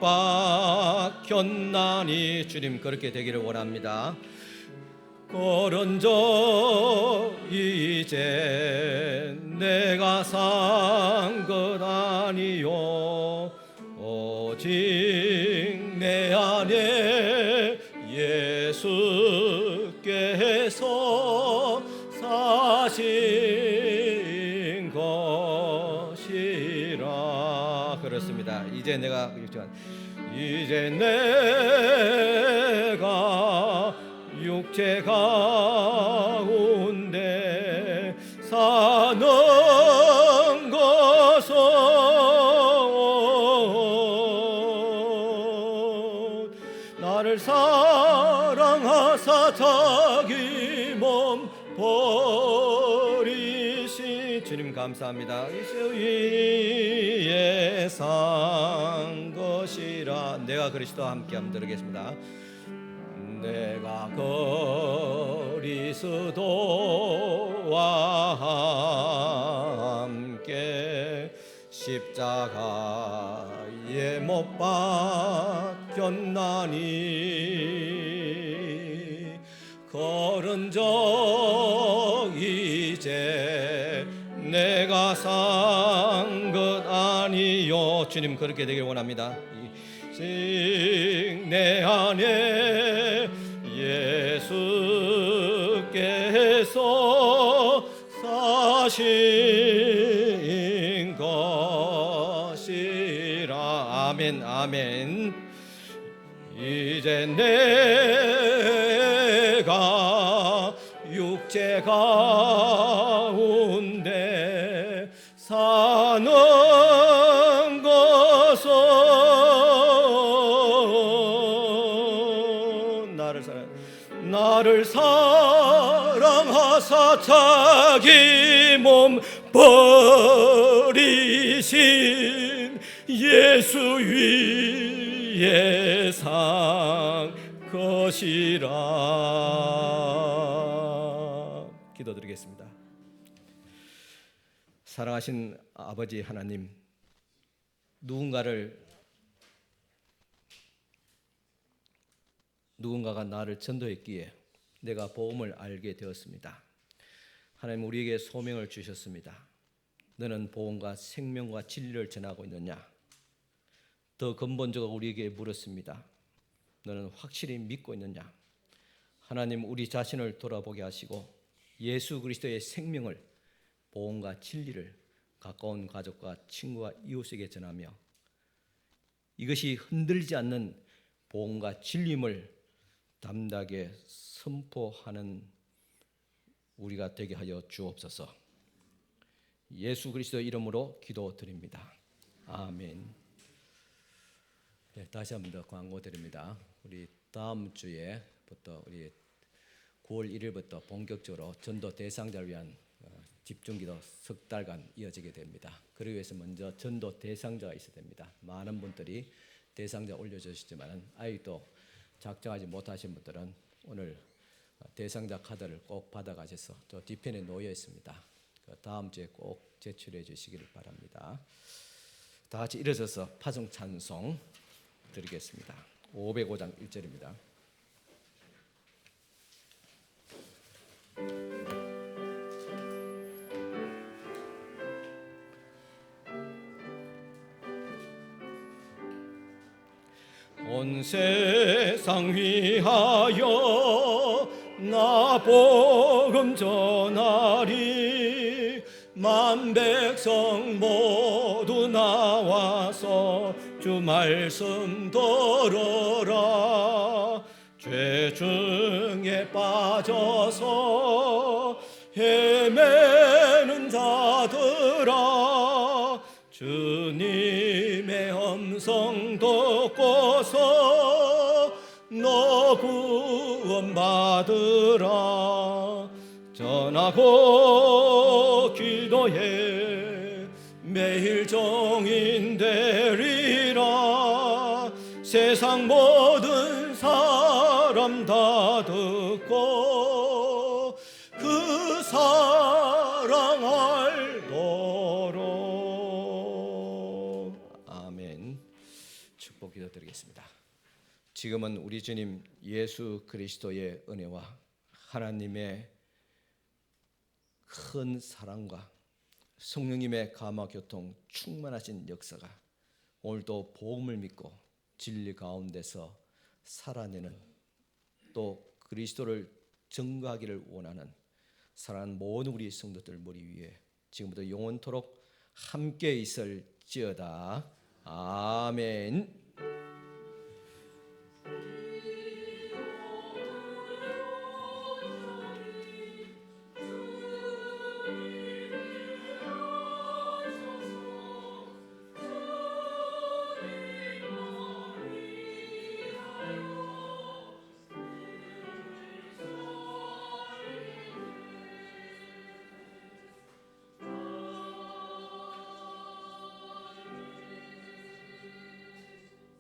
S1: 박혔나니 주님 그렇게 되기를 원합니다. 그런즉 이제 내가 산 것 아니요 오직 내 안에 예수께서 사신 것이라. 그렇습니다. 이제 내가 육체 가운데 사는 것은 나를 사랑하사 자기 몸 버리신 주님 감사합니다. 위에 산 것이라. 내가 그리스도와 함께함 들으겠습니다. 내가 그리스도와 함께 십자가에 못 박혔나니 걸은 적 이제 내가 산 것 아니요. 주님 그렇게 되길 원합니다. 내 안에 예수께서 사신 것이라. 아멘 아멘. 이제 내가 육체 가운데 사는 것은 나를 사랑하사 자기 몸 버리신 예수 위에 산 것이라. 기도드리겠습니다. 사랑하신 아버지 하나님, 누군가가 나를 전도했기에 내가 복음을 알게 되었습니다. 하나님, 우리에게 소명을 주셨습니다. 너는 복음과 생명과 진리를 전하고 있느냐? 더 근본적으로 우리에게 물었습니다. 너는 확실히 믿고 있느냐? 하나님, 우리 자신을 돌아보게 하시고 예수 그리스도의 생명을, 복음과 진리를 가까운 가족과 친구와 이웃에게 전하며 이것이 흔들리지 않는 복음과 진리임을 담대하게 선포하는 우리가 되게 하여 주옵소서. 예수 그리스도 이름으로 기도드립니다. 아멘. 네, 다시 한 번 더 광고 드립니다. 우리 다음 주에부터 우리 9월 1일부터 본격적으로 전도 대상자를 위한 집중기도 석 달간 이어지게 됩니다. 그러기 위해서 먼저 전도 대상자가 있어야 됩니다. 많은 분들이 대상자 올려주시지만 아직도 작성하지 못하신 분들은 오늘 대상자 카드를 꼭 받아가셔서 저 뒤편에 놓여 있습니다. 다음 주에 꼭 제출해 주시기를 바랍니다. 다 같이 일어서서 파송 찬송 드리겠습니다. 505장 1절입니다. 온 세상 위하여 나 복음 전하리. 만 백성 모두 나와서 주 말씀 들어라. 죄 중에 빠져서 헤매는 자들아, 주님의 음성 듣고서 너 구원받으라. 전하고 기도해 매일 종인 되리라. 세상 모든 사람 다 듣고 그 사랑 알도록. 아멘. 축복 기도드리겠습니다. 지금은 우리 주님 예수 그리스도의 은혜와 하나님의 큰 사랑과 성령님의 감화 교통 충만하신 역사가 오늘도 복음을 믿고 진리 가운데서 살아내는, 또 그리스도를 증거하기를 원하는 사랑하는 모든 우리 성도들 머리 위에 지금부터 영원토록 함께 있을지어다. 아멘.